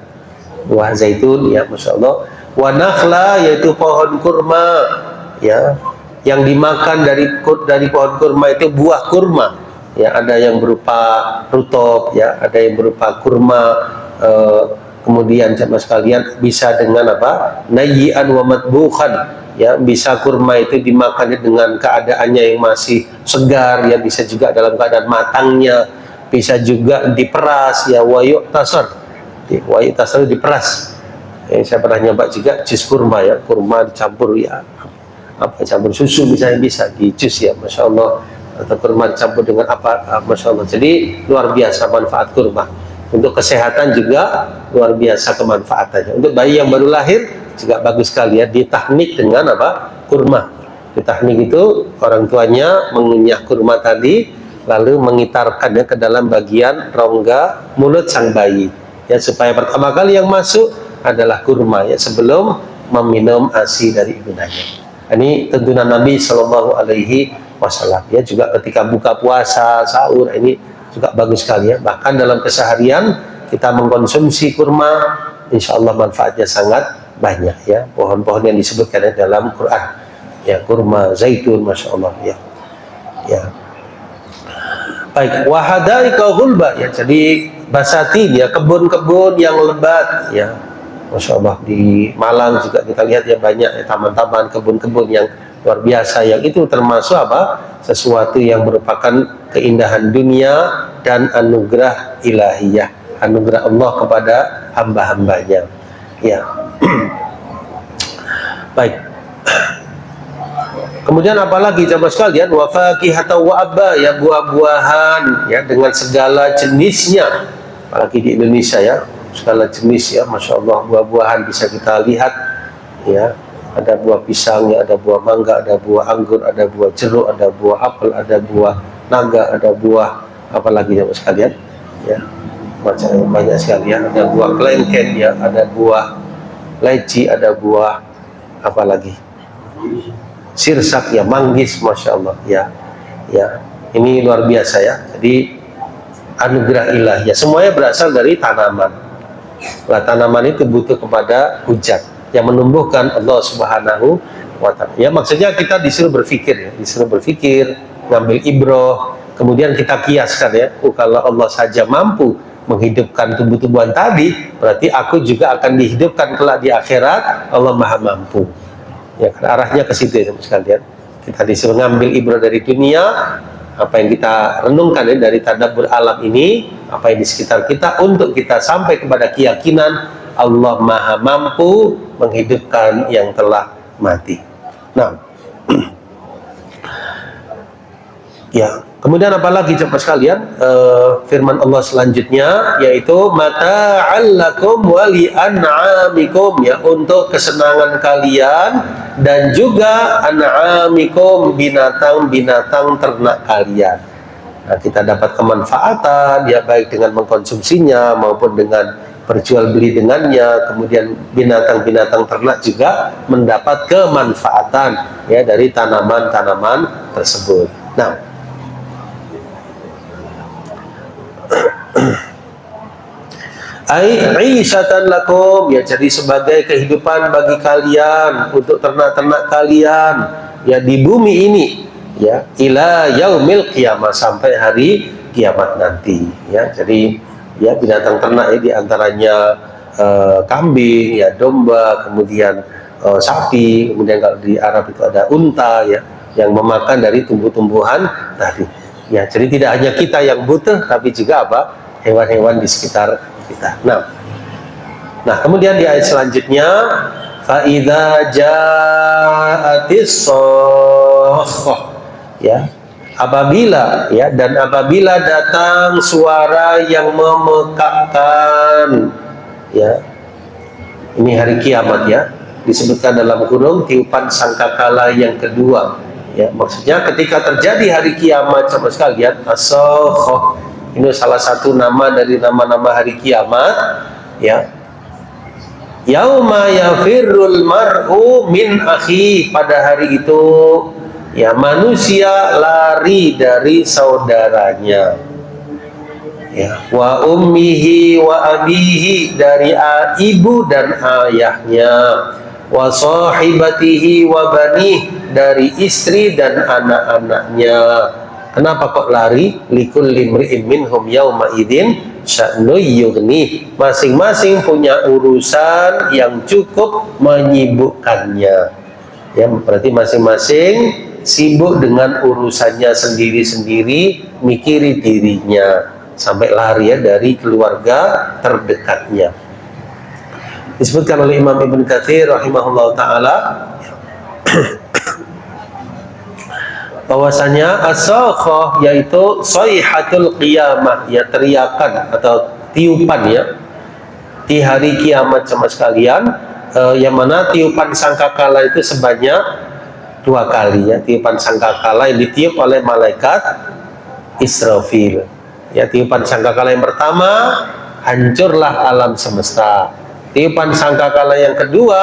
buah zaitun, ya Masya Allah. Wa nakhla yaitu pohon kurma, ya yang dimakan dari pohon kurma itu buah kurma, ya ada yang berupa rutop, ya ada yang berupa kurma. Kemudian jemaah sekalian bisa dengan apa? Nayyi'an wa matbukhan, ya bisa kurma itu dimakan dengan keadaannya yang masih segar, ya bisa juga dalam keadaan matangnya, bisa juga diperas, ya wa yu'tasar, diperas. Saya pernah nyoba juga jus kurma, ya kurma dicampur, ya apa campur susu misalnya bisa di jus, ya Masya Allah, atau kurma dicampur dengan apa, Masya Allah. Jadi luar biasa manfaat kurma. Untuk kesehatan juga luar biasa kemanfaatannya. Untuk bayi yang baru lahir juga bagus sekali, ya ditahnik dengan apa? Kurma. Ditahnik itu orang tuanya mengunyah kurma tadi lalu mengitarkannya ke dalam bagian rongga mulut sang bayi, ya supaya pertama kali yang masuk adalah kurma, ya sebelum meminum ASI dari ibundanya. Ini tuntunan Nabi Shallallahu Alaihi Wasallam, ya juga ketika buka puasa, sahur, ini juga bagus sekali, ya bahkan dalam keseharian kita mengkonsumsi kurma, insya Allah manfaatnya sangat banyak, ya pohon-pohon yang disebutkan dalam Quran, ya kurma, zaitun, Masya Allah, ya ya baik. Wa hadaiqa ghulba, ya jadi basatin, ya kebun-kebun yang lebat, ya Masya Allah. Di Malang juga kita lihat, ya banyak, ya taman-taman, kebun-kebun yang luar biasa, yang itu termasuk apa? Sesuatu yang merupakan keindahan dunia dan anugerah ilahiyah, anugerah Allah kepada hamba-hambanya, ya baik. Kemudian apalagi jemaah sekalian, wa fakihatan wa abba, ya buah-buahan, ya dengan segala jenisnya, apalagi di Indonesia, ya segala jenis, ya Masya Allah, buah-buahan bisa kita lihat, ya ada buah pisang, ya ada buah mangga, ada buah anggur, ada buah jeruk, ada buah apel, ada buah naga, ada buah apalagi jemaah sekalian, ya macam banyak sekali, ya ada buah kelengken, ya ada buah leci, ada buah apalagi sirsak, ya manggis, Masya Allah, ya ya ini luar biasa, ya jadi anugerah ilahiyah, semuanya berasal dari tanaman. Nah, tanaman itu butuh kepada hujan yang menumbuhkan Allah Subhanahu wa Ta'ala, ya maksudnya kita disuruh berpikir, ya disuruh berpikir, ngambil ibroh, kemudian kita kiaskan, ya kalau Allah saja mampu menghidupkan tumbuh-tumbuhan tadi, berarti aku juga akan dihidupkan kelak di akhirat. Allah maha mampu, ya kan arahnya ke situ, ya sekalian. Kita disuruh ngambil ibrah dari dunia, apa yang kita renungkan, ya dari tadabbur alam ini, apa yang di sekitar kita, untuk kita sampai kepada keyakinan Allah maha mampu menghidupkan yang telah mati. Nah, ya kemudian apalagi jemaah sekalian, firman Allah selanjutnya yaitu mata'al lakum wa li'an'amikum, ya untuk kesenangan kalian dan juga an'amikum, binatang-binatang ternak kalian. Nah, kita dapat kemanfaatan, ya baik dengan mengkonsumsinya maupun dengan berjual beli dengannya. Kemudian binatang-binatang ternak juga mendapat kemanfaatan, ya dari tanaman-tanaman tersebut. Nah, aisyatan lakum, ya jadi sebagai kehidupan bagi kalian, untuk ternak-ternak kalian, ya di bumi ini, ya ila yaumil qiyamah, sampai hari kiamat nanti, ya jadi ya binatang ternak, ya diantaranya kambing, ya domba, kemudian sapi, kemudian kalau di Arab itu ada unta, ya yang memakan dari tumbuh-tumbuhan tadi, ya jadi tidak hanya kita yang butuh, tapi juga apa, hewan-hewan di sekitar kita. Nah kemudian di ayat selanjutnya, fa idza ja'atis shakhah, ya, apabila datang suara yang memekakkan, ya, ini hari kiamat, ya, disebutkan dalam kurung tiupan sangkakala yang kedua, ya, maksudnya ketika terjadi hari kiamat sama sekalian, as-sakhah ini salah satu nama dari nama-nama hari kiamat, ya. Yauma yafirrul mar'u min akhi, pada hari itu, ya, manusia lari dari saudaranya, ya, wa ummihi wa abihi, dari ibu dan ayahnya, wa sahibatihi wa banih, dari istri dan anak-anaknya. Kenapa kok lari? Likulli imri'in minhum yauma idzin sya'nu yughni, masing-masing punya urusan yang cukup menyibukkannya, ya, berarti masing-masing sibuk dengan urusannya sendiri-sendiri, mikiri dirinya, sampai lari, ya, dari keluarga terdekatnya. Disebutkan oleh Imam Ibn Katsir rahimahullah ta'ala bahwasanya as-sakhah yaitu sayhatul qiyamah, ya, teriakan atau tiupan, ya, di hari kiamat sama sekalian, yang mana tiupan sangkakala itu sebanyak 2 kali, ya, tiupan sangkakala yang ditiup oleh malaikat Israfil, ya, tiupan sangkakala yang pertama hancurlah alam semesta, tiupan sangkakala yang kedua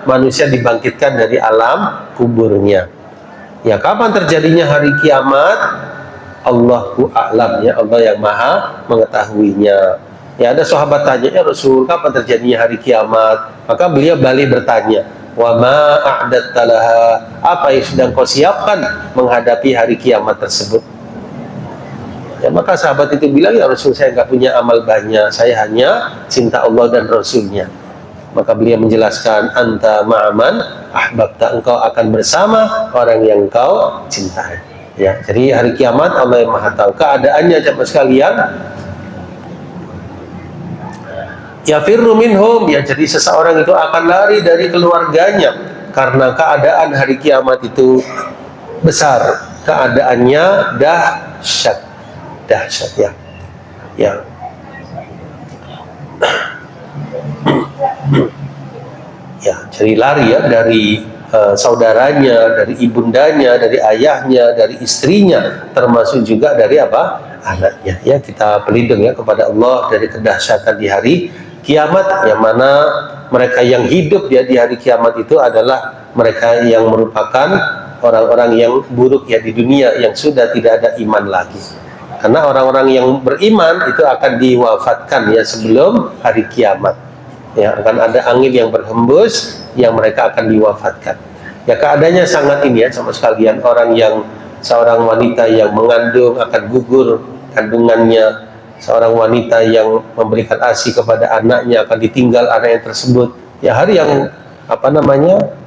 manusia dibangkitkan dari alam kuburnya. Ya, kapan terjadinya hari kiamat? Allahu a'lam, ya, Allah yang maha mengetahuinya. Ya, ada sahabat tanya, ya Rasul, kapan terjadinya hari kiamat? Maka beliau balik bertanya, wa ma a'datta laha, apa yang sedang kau siapkan menghadapi hari kiamat tersebut? Ya, maka sahabat itu bilang, ya Rasul, saya nggak punya amal banyak, saya hanya cinta Allah dan Rasulnya. Maka beliau menjelaskan, anta ma'aman ahbabta, engkau akan bersama orang yang engkau cintai. Ya, jadi hari kiamat Allah yang maha tahu keadaannya, jemaah sekalian. Yafirru minhum, ya, jadi seseorang itu akan lari dari keluarganya karena keadaan hari kiamat itu besar, keadaannya dahsyat, ya, ya. Ya, jadi lari, ya, dari saudaranya, dari ibundanya, dari ayahnya, dari istrinya, termasuk juga dari apa? Anaknya. Ya, kita berlindung, ya, kepada Allah dari kedahsyatan di hari kiamat, yang mana mereka yang hidup, ya, di hari kiamat itu adalah mereka yang merupakan orang-orang yang buruk, ya, di dunia, yang sudah tidak ada iman lagi. Karena orang-orang yang beriman itu akan diwafatkan, ya, sebelum hari kiamat. Ya, akan ada angin yang berhembus yang mereka akan diwafatkan. Ya, keadaannya sangat ini, ya, sama sekalian, seorang wanita yang mengandung akan gugur kandungannya, seorang wanita yang memberikan ASI kepada anaknya akan ditinggal anak yang tersebut. Ya, hari yang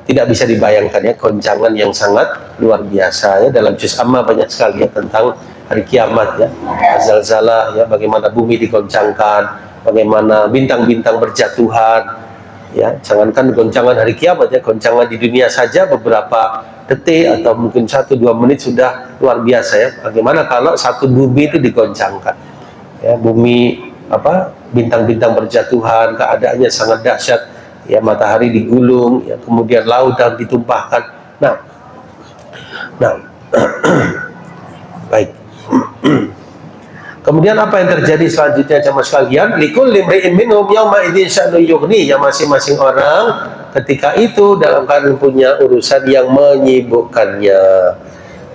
tidak bisa dibayangkan, ya, goncangan yang sangat luar biasa, ya. Dalam juz amma banyak sekali, ya, tentang hari kiamat, ya, zalzalah, ya, bagaimana bumi digoncangkan, bagaimana bintang-bintang berjatuhan, ya, jangankan goncangan hari kiamat, ya, goncangan di dunia saja beberapa detik atau mungkin 1-2 menit sudah luar biasa, ya. Bagaimana kalau satu bumi itu digoncangkan, ya, bumi, bintang-bintang berjatuhan, keadaannya sangat dahsyat, ya, matahari digulung, ya, kemudian lautan ditumpahkan. Nah baik. Kemudian apa yang terjadi selanjutnya, jemaah sekalian? Likulli imri'in minhum yauma idzin sya'nu yughni, yang masing-masing orang ketika itu dalam keadaan punya urusan yang menyibukkannya.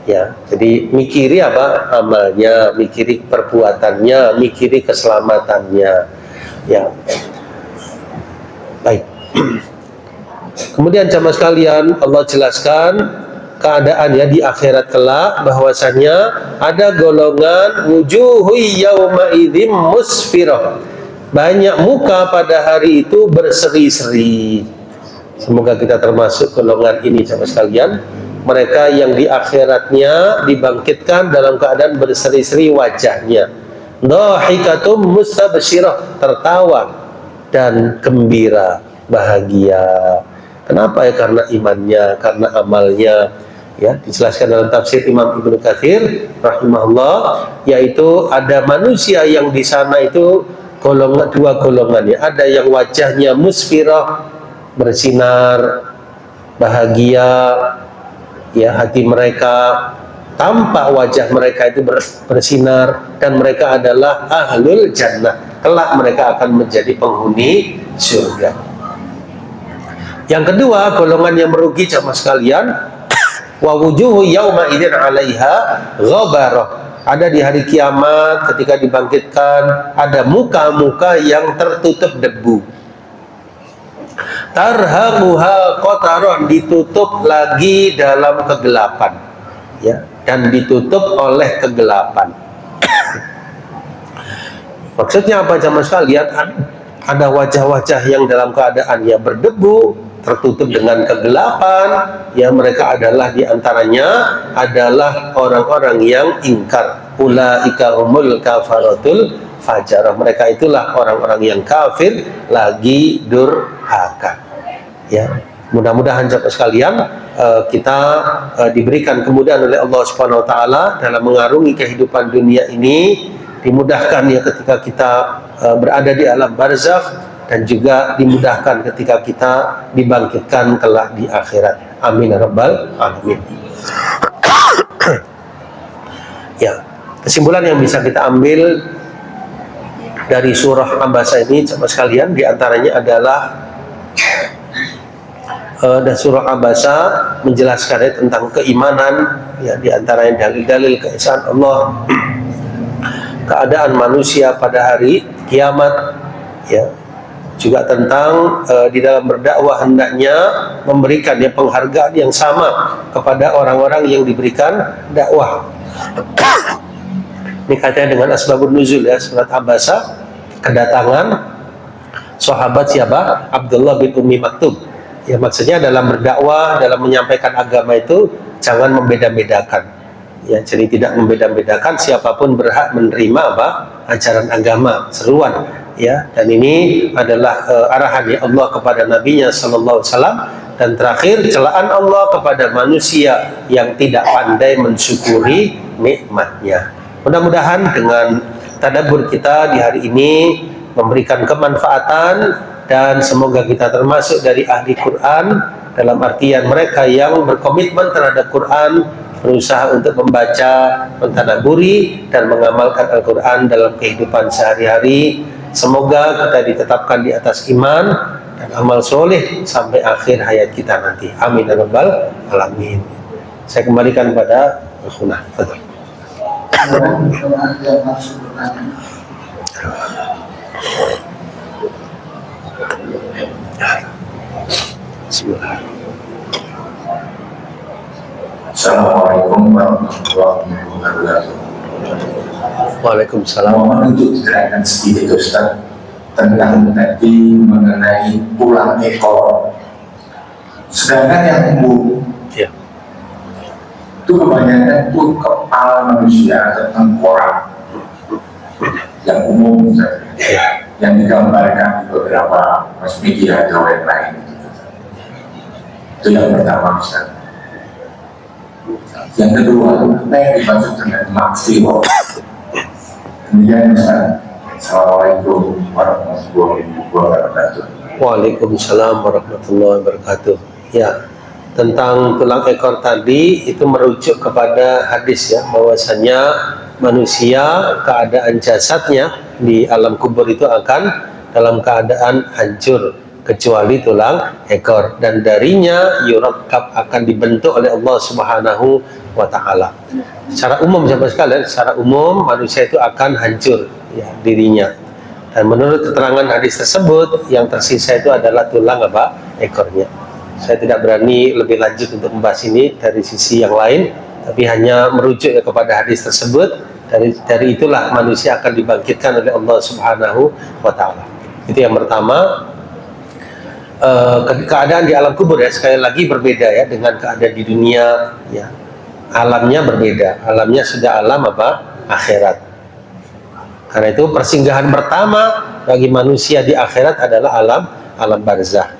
Ya, jadi mikiri apa? Amalnya, mikiri perbuatannya, mikiri keselamatannya. Ya. Baik. Kemudian jemaah sekalian, Allah jelaskan keadaan, ya, di akhirat kelak, bahwasannya ada golongan wujuhu yauma idzim musfirah, banyak muka pada hari itu berseri-seri. Semoga kita termasuk golongan ini, sahabat sekalian, mereka yang di akhiratnya dibangkitkan dalam keadaan berseri-seri wajahnya, dhahikatum mustabsyirah, tertawa dan gembira, bahagia. Kenapa ya? Karena imannya, karena amalnya. Ya, dijelaskan dalam tafsir Imam Ibnu Katsir rahimahullah, yaitu ada manusia yang di sana itu dua golongan ya. Ada yang wajahnya musfirah, bersinar, bahagia, ya, hati mereka tampak wajah mereka itu bersinar, dan mereka adalah ahlul jannah, kelak mereka akan menjadi penghuni surga. Yang kedua, golongan yang merugi jamaah sekalian, wa wujuhu yauma idzin 'alaiha ghabarah. Ada di hari kiamat ketika dibangkitkan, ada muka-muka yang tertutup debu. Tarhamuha qatarun, ditutup lagi dalam kegelapan, ya, dan ditutup oleh kegelapan. Maksudnya apa jamaah sekalian? Ada wajah-wajah yang dalam keadaan ya berdebu, tertutup dengan kegelapan, ya, mereka adalah diantaranya adalah orang-orang yang ingkar. Ulaika humul kafaratul fajarah, mereka itulah orang-orang yang kafir lagi durhaka. Ya, mudah-mudahan jamaah sekalian kita diberikan kemudahan oleh Allah Subhanahu wa taala dalam mengarungi kehidupan dunia ini, dimudahkan ya ketika kita berada di alam barzakh, dan juga dimudahkan ketika kita dibangkitkan kelak di akhirat. Amin ya rabbal alamin. Ya, kesimpulan yang bisa kita ambil dari surah Abasa ini sama sekalian diantaranya adalah dan surah Abasa menjelaskan tentang keimanan, ya, diantaranya dalil-dalil keesaan Allah, keadaan manusia pada hari kiamat, ya, juga tentang di dalam berdakwah hendaknya memberikan ya penghargaan yang sama kepada orang-orang yang diberikan dakwah. Ini katanya dengan asbabun nuzul ya, surat Abasa, kedatangan sahabat siapa? Abdullah bin Ummi Maktum. Ya, maksudnya dalam berdakwah, dalam menyampaikan agama itu jangan membeda-bedakan. Ya, jadi tidak membeda-bedakan, siapapun berhak menerima apa? Ajaran agama, seruan. Ya, dan ini adalah arahan ya Allah kepada nabinya sallallahu alaihi wasallam, dan terakhir celaan Allah kepada manusia yang tidak pandai mensyukuri nikmatnya. Mudah-mudahan dengan tadabbur kita di hari ini memberikan kemanfaatan, dan semoga kita termasuk dari ahli Quran, dalam artian mereka yang berkomitmen terhadap Quran, berusaha untuk membaca, mentadabburi, dan mengamalkan Al-Quran dalam kehidupan sehari-hari. Semoga kita ditetapkan di atas iman dan amal soleh sampai akhir hayat kita nanti. Amin ya rabbal alamin. Saya kembalikan pada Khuna. Betul. Bismillah. Assalamualaikum warahmatullahi wabarakatuh. Waalaikumsalam. Mohon untuk diterangkan sedikit Ustaz tentang tadi mengenai tulang ekor. Sedangkan yang umum, Ya. itu kebanyakan itu kepala manusia atau tengkorak yang umum Ustaz, yang digambarkan di beberapa mass media atau yang lain. Itu yang pertama Ustaz. Yang kedua, apa yang dimaksud dengan maksimal? Demikian Ustaz. Assalamualaikum warahmatullahi wabarakatuh. Waalaikumsalam warahmatullahi wabarakatuh. Ya, tentang tulang ekor tadi itu merujuk kepada hadis ya, bahwasanya manusia keadaan jasadnya di alam kubur itu akan dalam keadaan hancur kecuali tulang ekor, dan darinya yurakkab, akan dibentuk oleh Allah Subhanahu wa taala. Secara umum sahabat sekalian, secara umum manusia itu akan hancur ya dirinya. Dan menurut keterangan hadis tersebut, yang tersisa itu adalah tulang apa? Ekornya. Saya tidak berani lebih lanjut untuk membahas ini dari sisi yang lain, tapi hanya merujuk ya kepada hadis tersebut. Dari itulah manusia akan dibangkitkan oleh Allah Subhanahu wa taala. Itu yang pertama. Keadaan di alam kubur ya sekali lagi berbeda ya dengan keadaan di dunia ya. Alamnya berbeda, alamnya sudah alam apa? Akhirat. Karena itu persinggahan pertama bagi manusia di akhirat adalah alam barzakh.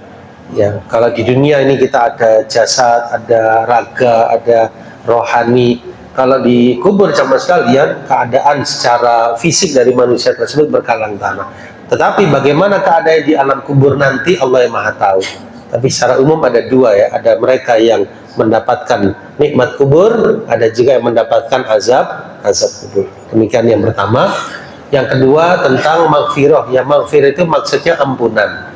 Ya, kalau di dunia ini kita ada jasad, ada raga, ada rohani. Kalau di kubur sama sekalian, keadaan secara fisik dari manusia tersebut berkalang tanah. Tetapi bagaimana keadaan di alam kubur nanti, Allah yang Maha tahu. Tapi secara umum ada dua ya, ada mereka yang mendapatkan nikmat kubur, ada juga yang mendapatkan azab kubur. Demikian yang pertama. Yang kedua tentang maghfirah. Ya, maghfirah itu maksudnya ampunan.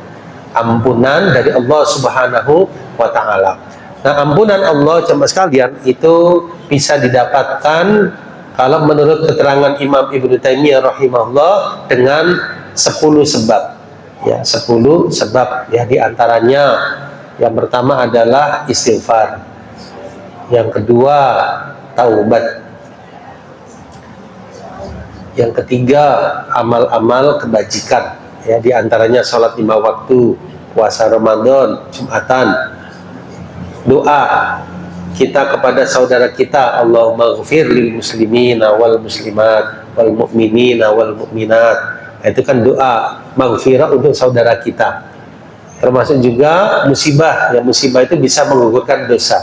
Ampunan dari Allah Subhanahu wa Ta'ala. Nah, ampunan Allah jemaah sekalian itu bisa didapatkan kalau menurut keterangan Imam Ibnu Taimiyah rahimahullah dengan 10 sebab. Ya, 10 sebab ya, diantaranya yang pertama adalah istighfar. Yang kedua taubat. Yang ketiga amal-amal kebajikan. Ya, diantaranya sholat 5 waktu, puasa Ramadan, Jumatan, doa kita kepada saudara kita, Allahumma ghfir lil muslimina wal muslimat wal mu'minina wal mu'minat. Itu kan doa maghfirah untuk saudara kita. Termasuk juga musibah. Ya, musibah itu bisa menggugurkan dosa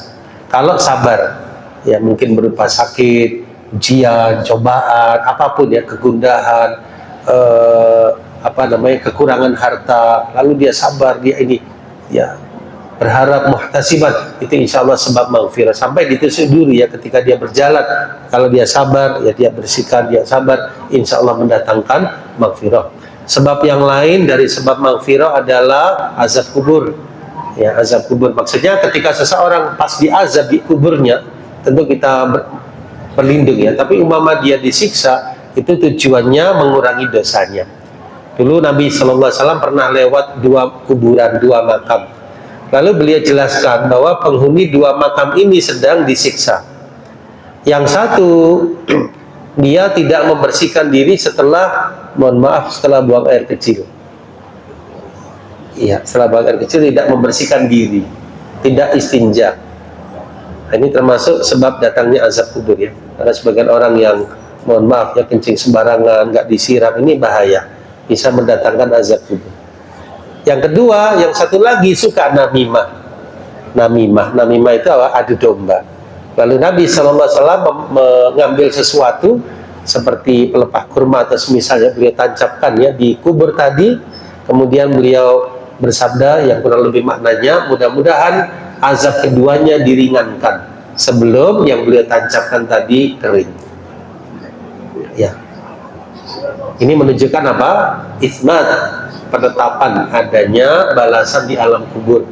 kalau sabar. Ya, mungkin berupa sakit, ujian, cobaan, apapun ya, kegundahan, kekurangan harta, lalu dia sabar, dia ini ya berharap muhtasiban, itu insya Allah sebab maghfirah. Sampai ditusuk duri ya, ketika dia berjalan, kalau dia sabar ya, dia bersihkan, dia sabar, insya Allah mendatangkan maghfirah. Sebab yang lain dari sebab maghfirah adalah azab kubur. Ya, azab kubur maksudnya ketika seseorang pas diazab di kuburnya, tentu kita berlindung ya, tapi umpama dia disiksa, itu tujuannya mengurangi dosanya. Dulu Nabi SAW pernah lewat 2 kuburan, 2 makam. Lalu beliau jelaskan bahwa penghuni 2 makam ini sedang disiksa. Yang satu, dia tidak membersihkan diri setelah, setelah buang air kecil. Iya, setelah buang air kecil tidak membersihkan diri, tidak istinja. Nah, ini termasuk sebab datangnya azab kubur ya. Ada sebagian orang yang, mohon maaf ya, kencing sembarangan, nggak disiram, ini bahaya, bisa mendatangkan azab kubur. Yang kedua, yang satu lagi suka namimah. Namimah itu adu domba. Lalu Nabi SAW mengambil sesuatu seperti pelepah kurma atau misalnya, beliau tancapkan ya di kubur tadi, kemudian beliau bersabda yang kurang lebih maknanya, mudah-mudahan azab keduanya diringankan sebelum yang beliau tancapkan tadi kering. Ya, ini menunjukkan apa? Itsmat, penetapan adanya balasan di alam kubur,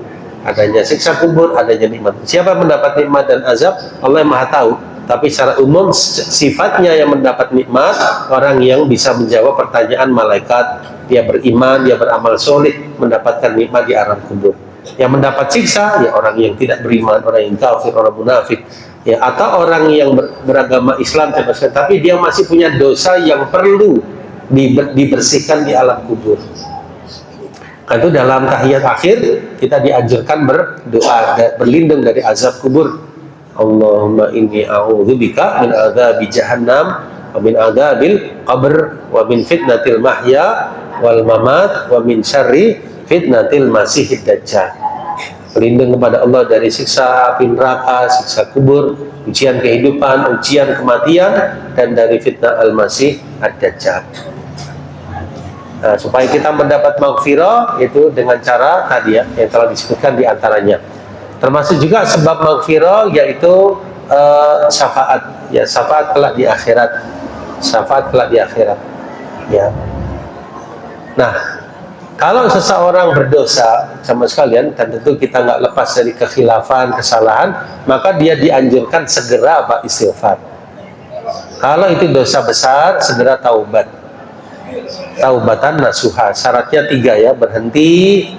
adanya siksa kubur, adanya nikmat. Siapa mendapat nikmat dan azab, Allah yang Maha tahu. Tapi secara umum sifatnya yang mendapat nikmat orang yang bisa menjawab pertanyaan malaikat, dia beriman, dia beramal solid, mendapatkan nikmat di alam kubur. Yang mendapat siksa ya orang yang tidak beriman, orang yang kafir, orang munafik ya, atau orang yang beragama Islam tapi dia masih punya dosa yang perlu dibersihkan di alam kubur. Itu dalam tahiyat akhir kita dianjurkan berdoa, berlindung dari azab kubur. Allahumma inni a'udzubika min adzabi jahannam wa min adzabil qabr wa min fitnatil mahya wal mamat wa min syarri fitnatil masihid dajjal. Berlindung kepada Allah dari siksa api neraka, siksa kubur, ujian kehidupan, ujian kematian, dan dari fitnah al-masih ad-dajjal. Nah, supaya kita mendapat maghfirah itu dengan cara tadi ya, yang telah disebutkan di antaranya. Termasuk juga sebab maghfirah yaitu syafaat, ya, syafaat kelak di akhirat, syafaat kelak di akhirat. Ya. Nah, kalau seseorang berdosa sama sekalian, dan tentu kita nggak lepas dari kekhilafan, kesalahan, maka dia dianjurkan segera istighfar. Kalau itu dosa besar, segera taubat. Taubatan nasuha, syaratnya 3 ya, berhenti,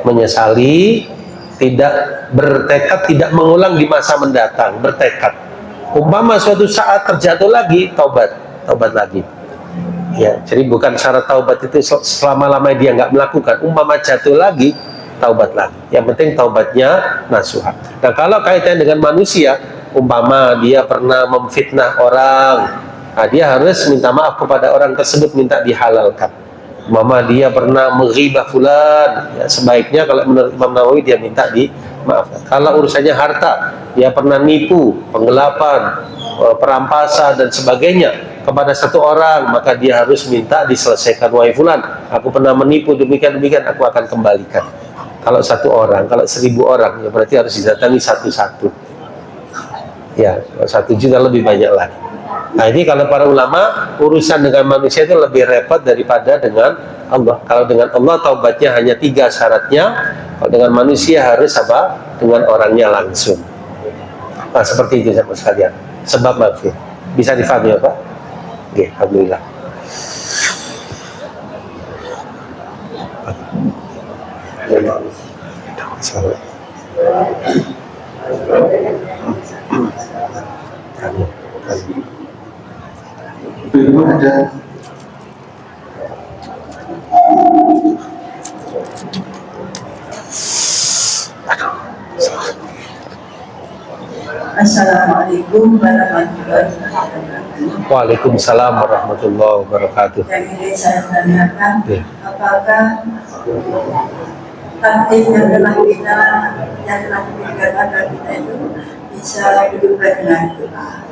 menyesali, tidak bertekad, tidak mengulang di masa mendatang, bertekad. Umpama suatu saat terjatuh lagi, taubat lagi. Ya, jadi bukan syarat taubat itu selama-lamanya dia nggak melakukan. Umpama jatuh lagi, taubat lagi. Yang penting taubatnya nasuha. Nah, kalau kaitannya dengan manusia, umpama dia pernah memfitnah orang, nah, dia harus minta maaf kepada orang tersebut, minta dihalalkan. Mama dia pernah menghibah fulan, ya, sebaiknya kalau menurut Imam Nawawi dia minta dimaafkan. Kalau urusannya harta, dia pernah nipu, penggelapan, perampasan dan sebagainya kepada satu orang, maka dia harus minta diselesaikan. Wahai fulan, aku pernah menipu demikian, aku akan kembalikan. Kalau satu orang, kalau 1000 orang, ya berarti harus didatangi satu-satu. Ya, 1 juta lebih banyak lagi. Nah, ini kalau para ulama, urusan dengan manusia itu lebih repot daripada dengan Allah. Kalau dengan Allah taubatnya hanya 3 syaratnya, kalau dengan manusia harus apa? Dengan orangnya langsung. Nah, seperti itu sahabat sekalian. Sebab maafir. Bisa difahami ya Pak? Oke, alhamdulillah. Belum ada. Assalamualaikum warahmatullahi wabarakatuh. Waalaikumsalam warahmatullahi wabarakatuh. Yang ingin saya tanyakan, Ya. apakah takdir yang telah diberikan pada kita itu bisa berubah dengan doa?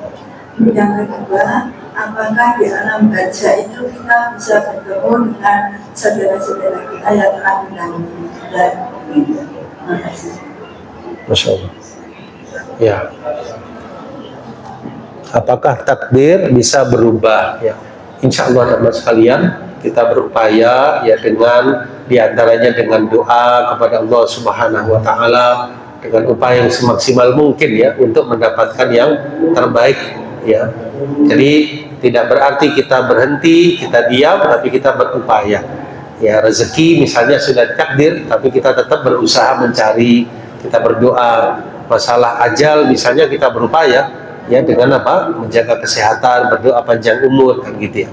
Yang kedua, apakah di alam barzah itu kita bisa bertemu dengan saudara-saudara kita yang telah mendahului kita? Terima kasih. Masya Allah. Ya. Apakah takdir bisa berubah? Ya. Insya Allah teman sekalian, kita berupaya ya dengan diantaranya dengan doa kepada Allah Subhanahu Wa Taala, dengan upaya yang semaksimal mungkin ya untuk mendapatkan yang terbaik ya. Jadi tidak berarti kita berhenti, kita diam, tapi kita berupaya. Ya, rezeki misalnya sudah takdir, tapi kita tetap berusaha mencari, kita berdoa. Masalah ajal misalnya kita berupaya ya dengan apa? Menjaga kesehatan, berdoa panjang umur kan gitu ya.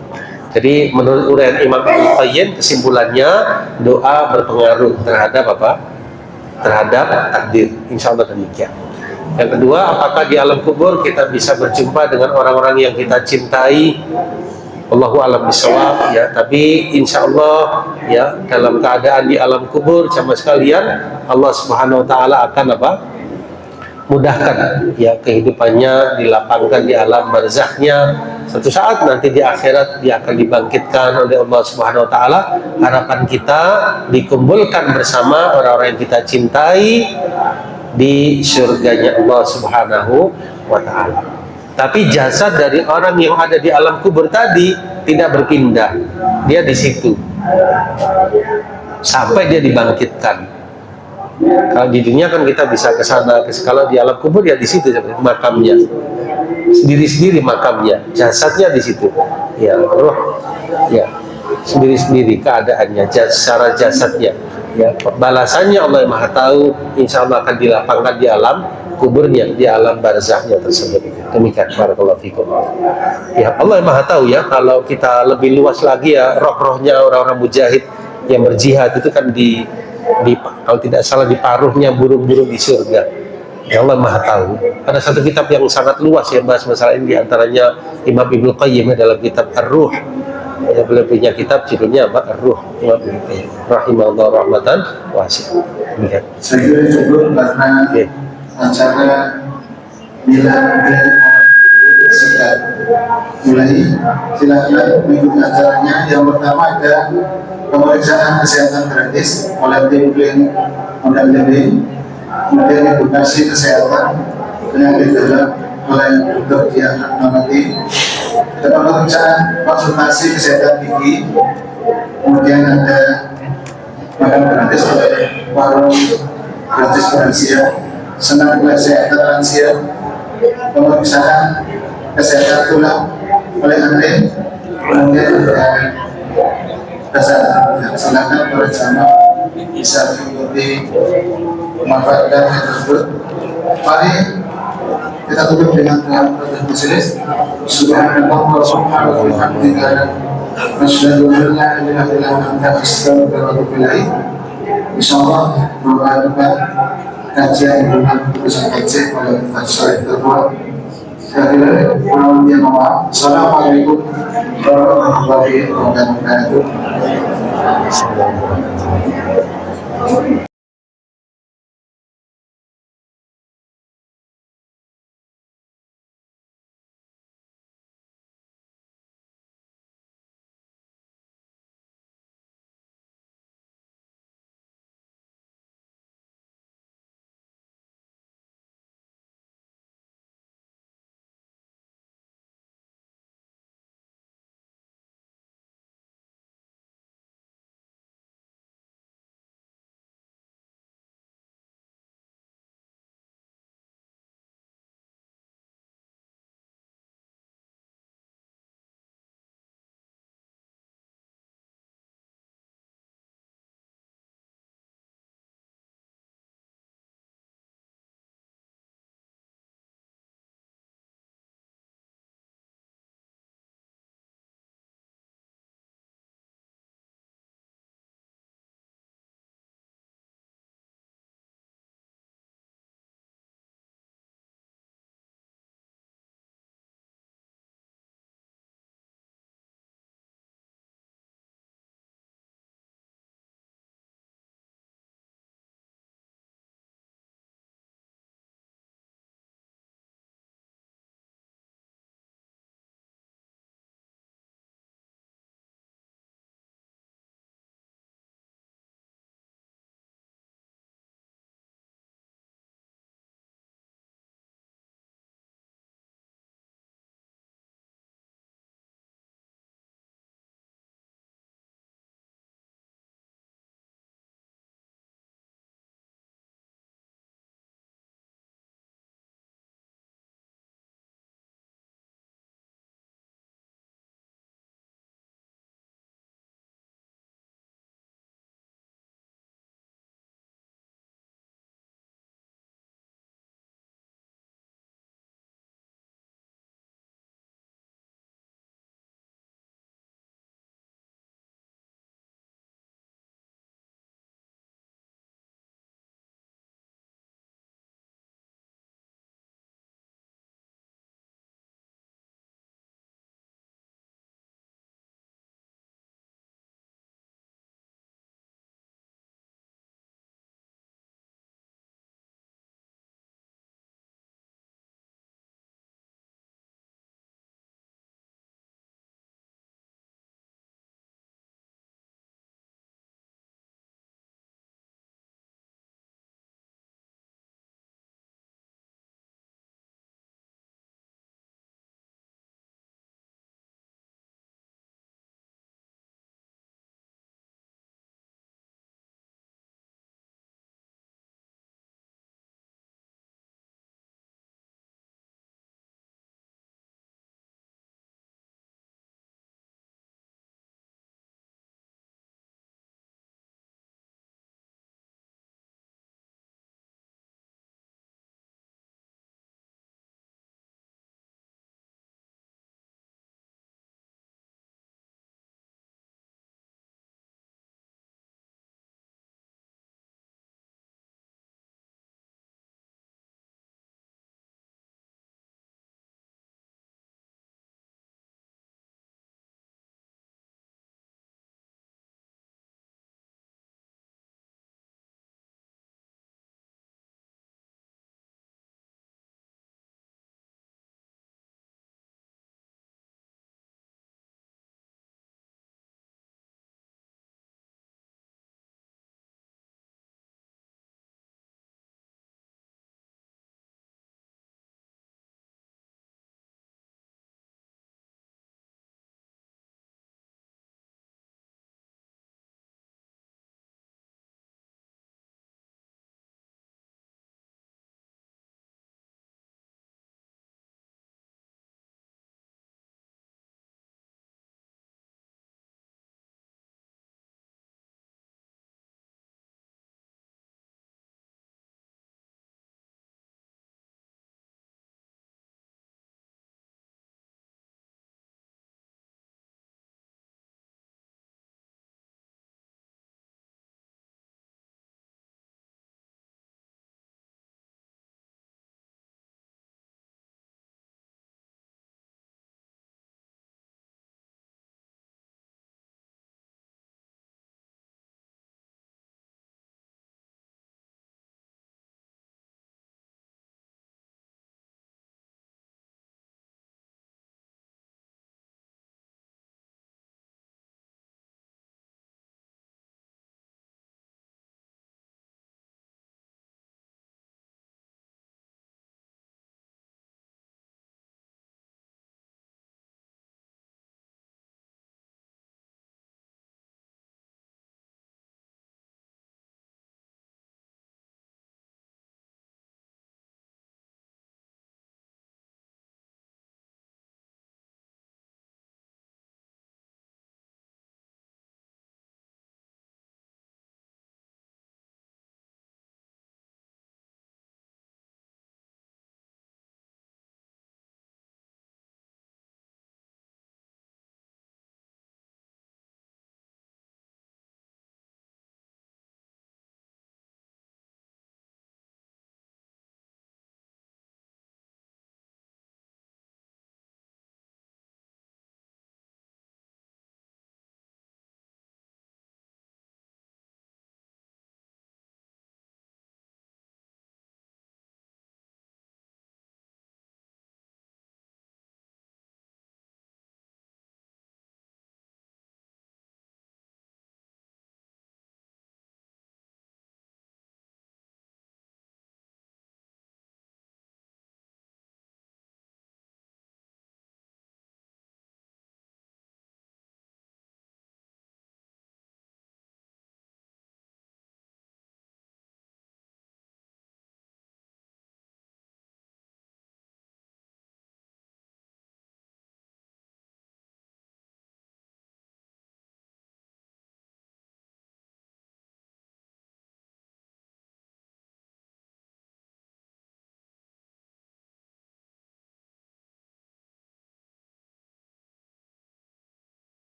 Jadi menurut uraian Imam Ibnu Qayyim, kesimpulannya doa berpengaruh terhadap apa? Terhadap takdir. Insya Allah demikian. Yang kedua, apakah di alam kubur kita bisa berjumpa dengan orang-orang yang kita cintai? Allahu a'lam bishawab ya. Tapi insya Allah ya dalam keadaan di alam kubur sama sekalian, Allah Subhanahu Wa Taala akan apa? Mudahkan ya kehidupannya, dilapangkan di alam barzahnya. Suatu saat nanti di akhirat dia akan dibangkitkan oleh Allah Subhanahu Wa Taala. Harapan kita dikumpulkan bersama orang-orang yang kita cintai di surganya Allah Subhanahu Wa Taala. Tapi jasad dari orang yang ada di alam kubur tadi tidak berpindah, dia di situ sampai dia dibangkitkan. Kalau di dunia kan kita bisa ke sana, kalau di alam kubur ya di situ makamnya, sendiri-sendiri makamnya, jasadnya di situ, ya roh, ya sendiri-sendiri keadaannya, secara jasadnya, ya balasannya Allah yang Maha Tahu, insya Allah akan dilapangkan di alam kuburnya, di alam barzahnya tersebut. Demikian, barakallahu fikum. Ya Allah yang Maha Tahu ya, kalau kita lebih luas lagi ya, roh-rohnya orang-orang mujahid yang berjihad itu kan di kalau tidak salah di paruhnya burung-burung di surga. Ya Allah Maha Tahu. Ada satu kitab yang sangat luas yang bahas masalah ini, diantaranya Imam Ibnu Qayyim dalam kitab Ar-Ruh. Ya, beliau punya kitab judulnya apa? Ar-Ruh. Imam Ibnu Qayyim rahimahullah rahmatan wasi'ah. Demikian. Saya kira cukup karena acara milad sudah mulai. Silakan mengikuti acaranya. Yang pertama ada pemeriksaan kesehatan gratis oleh tim klinik Modal Living, kemudian edukasi kesehatan penyakit dalam oleh Dr. Dian Ahmadi, ada pemeriksaan konsultasi kesehatan gigi, kemudian ada makan gratis oleh warung gratis lansia, senam kesehatan lansia, pemeriksaan kesehatan tulang oleh Andre, kemudian ada dasar. Silakan bersama bisa mengikuti memanfaatkan tersebut. Mari kita tutup dengan doa majelis. Subhanallah wa subhanahu wa ta'ala. Asyhadu an la ilaha illa anta astaghfiruka wa atubu ilaik. Insyaallah doa depan kajian dengan tulisan kecil oleh Ustaz Terwa. Saya kira kurang lebih mohon maaf. Assalamualaikum warahmatullahi wabarakatuh. Assalamualaikum warahmatullahi wabarakatuh.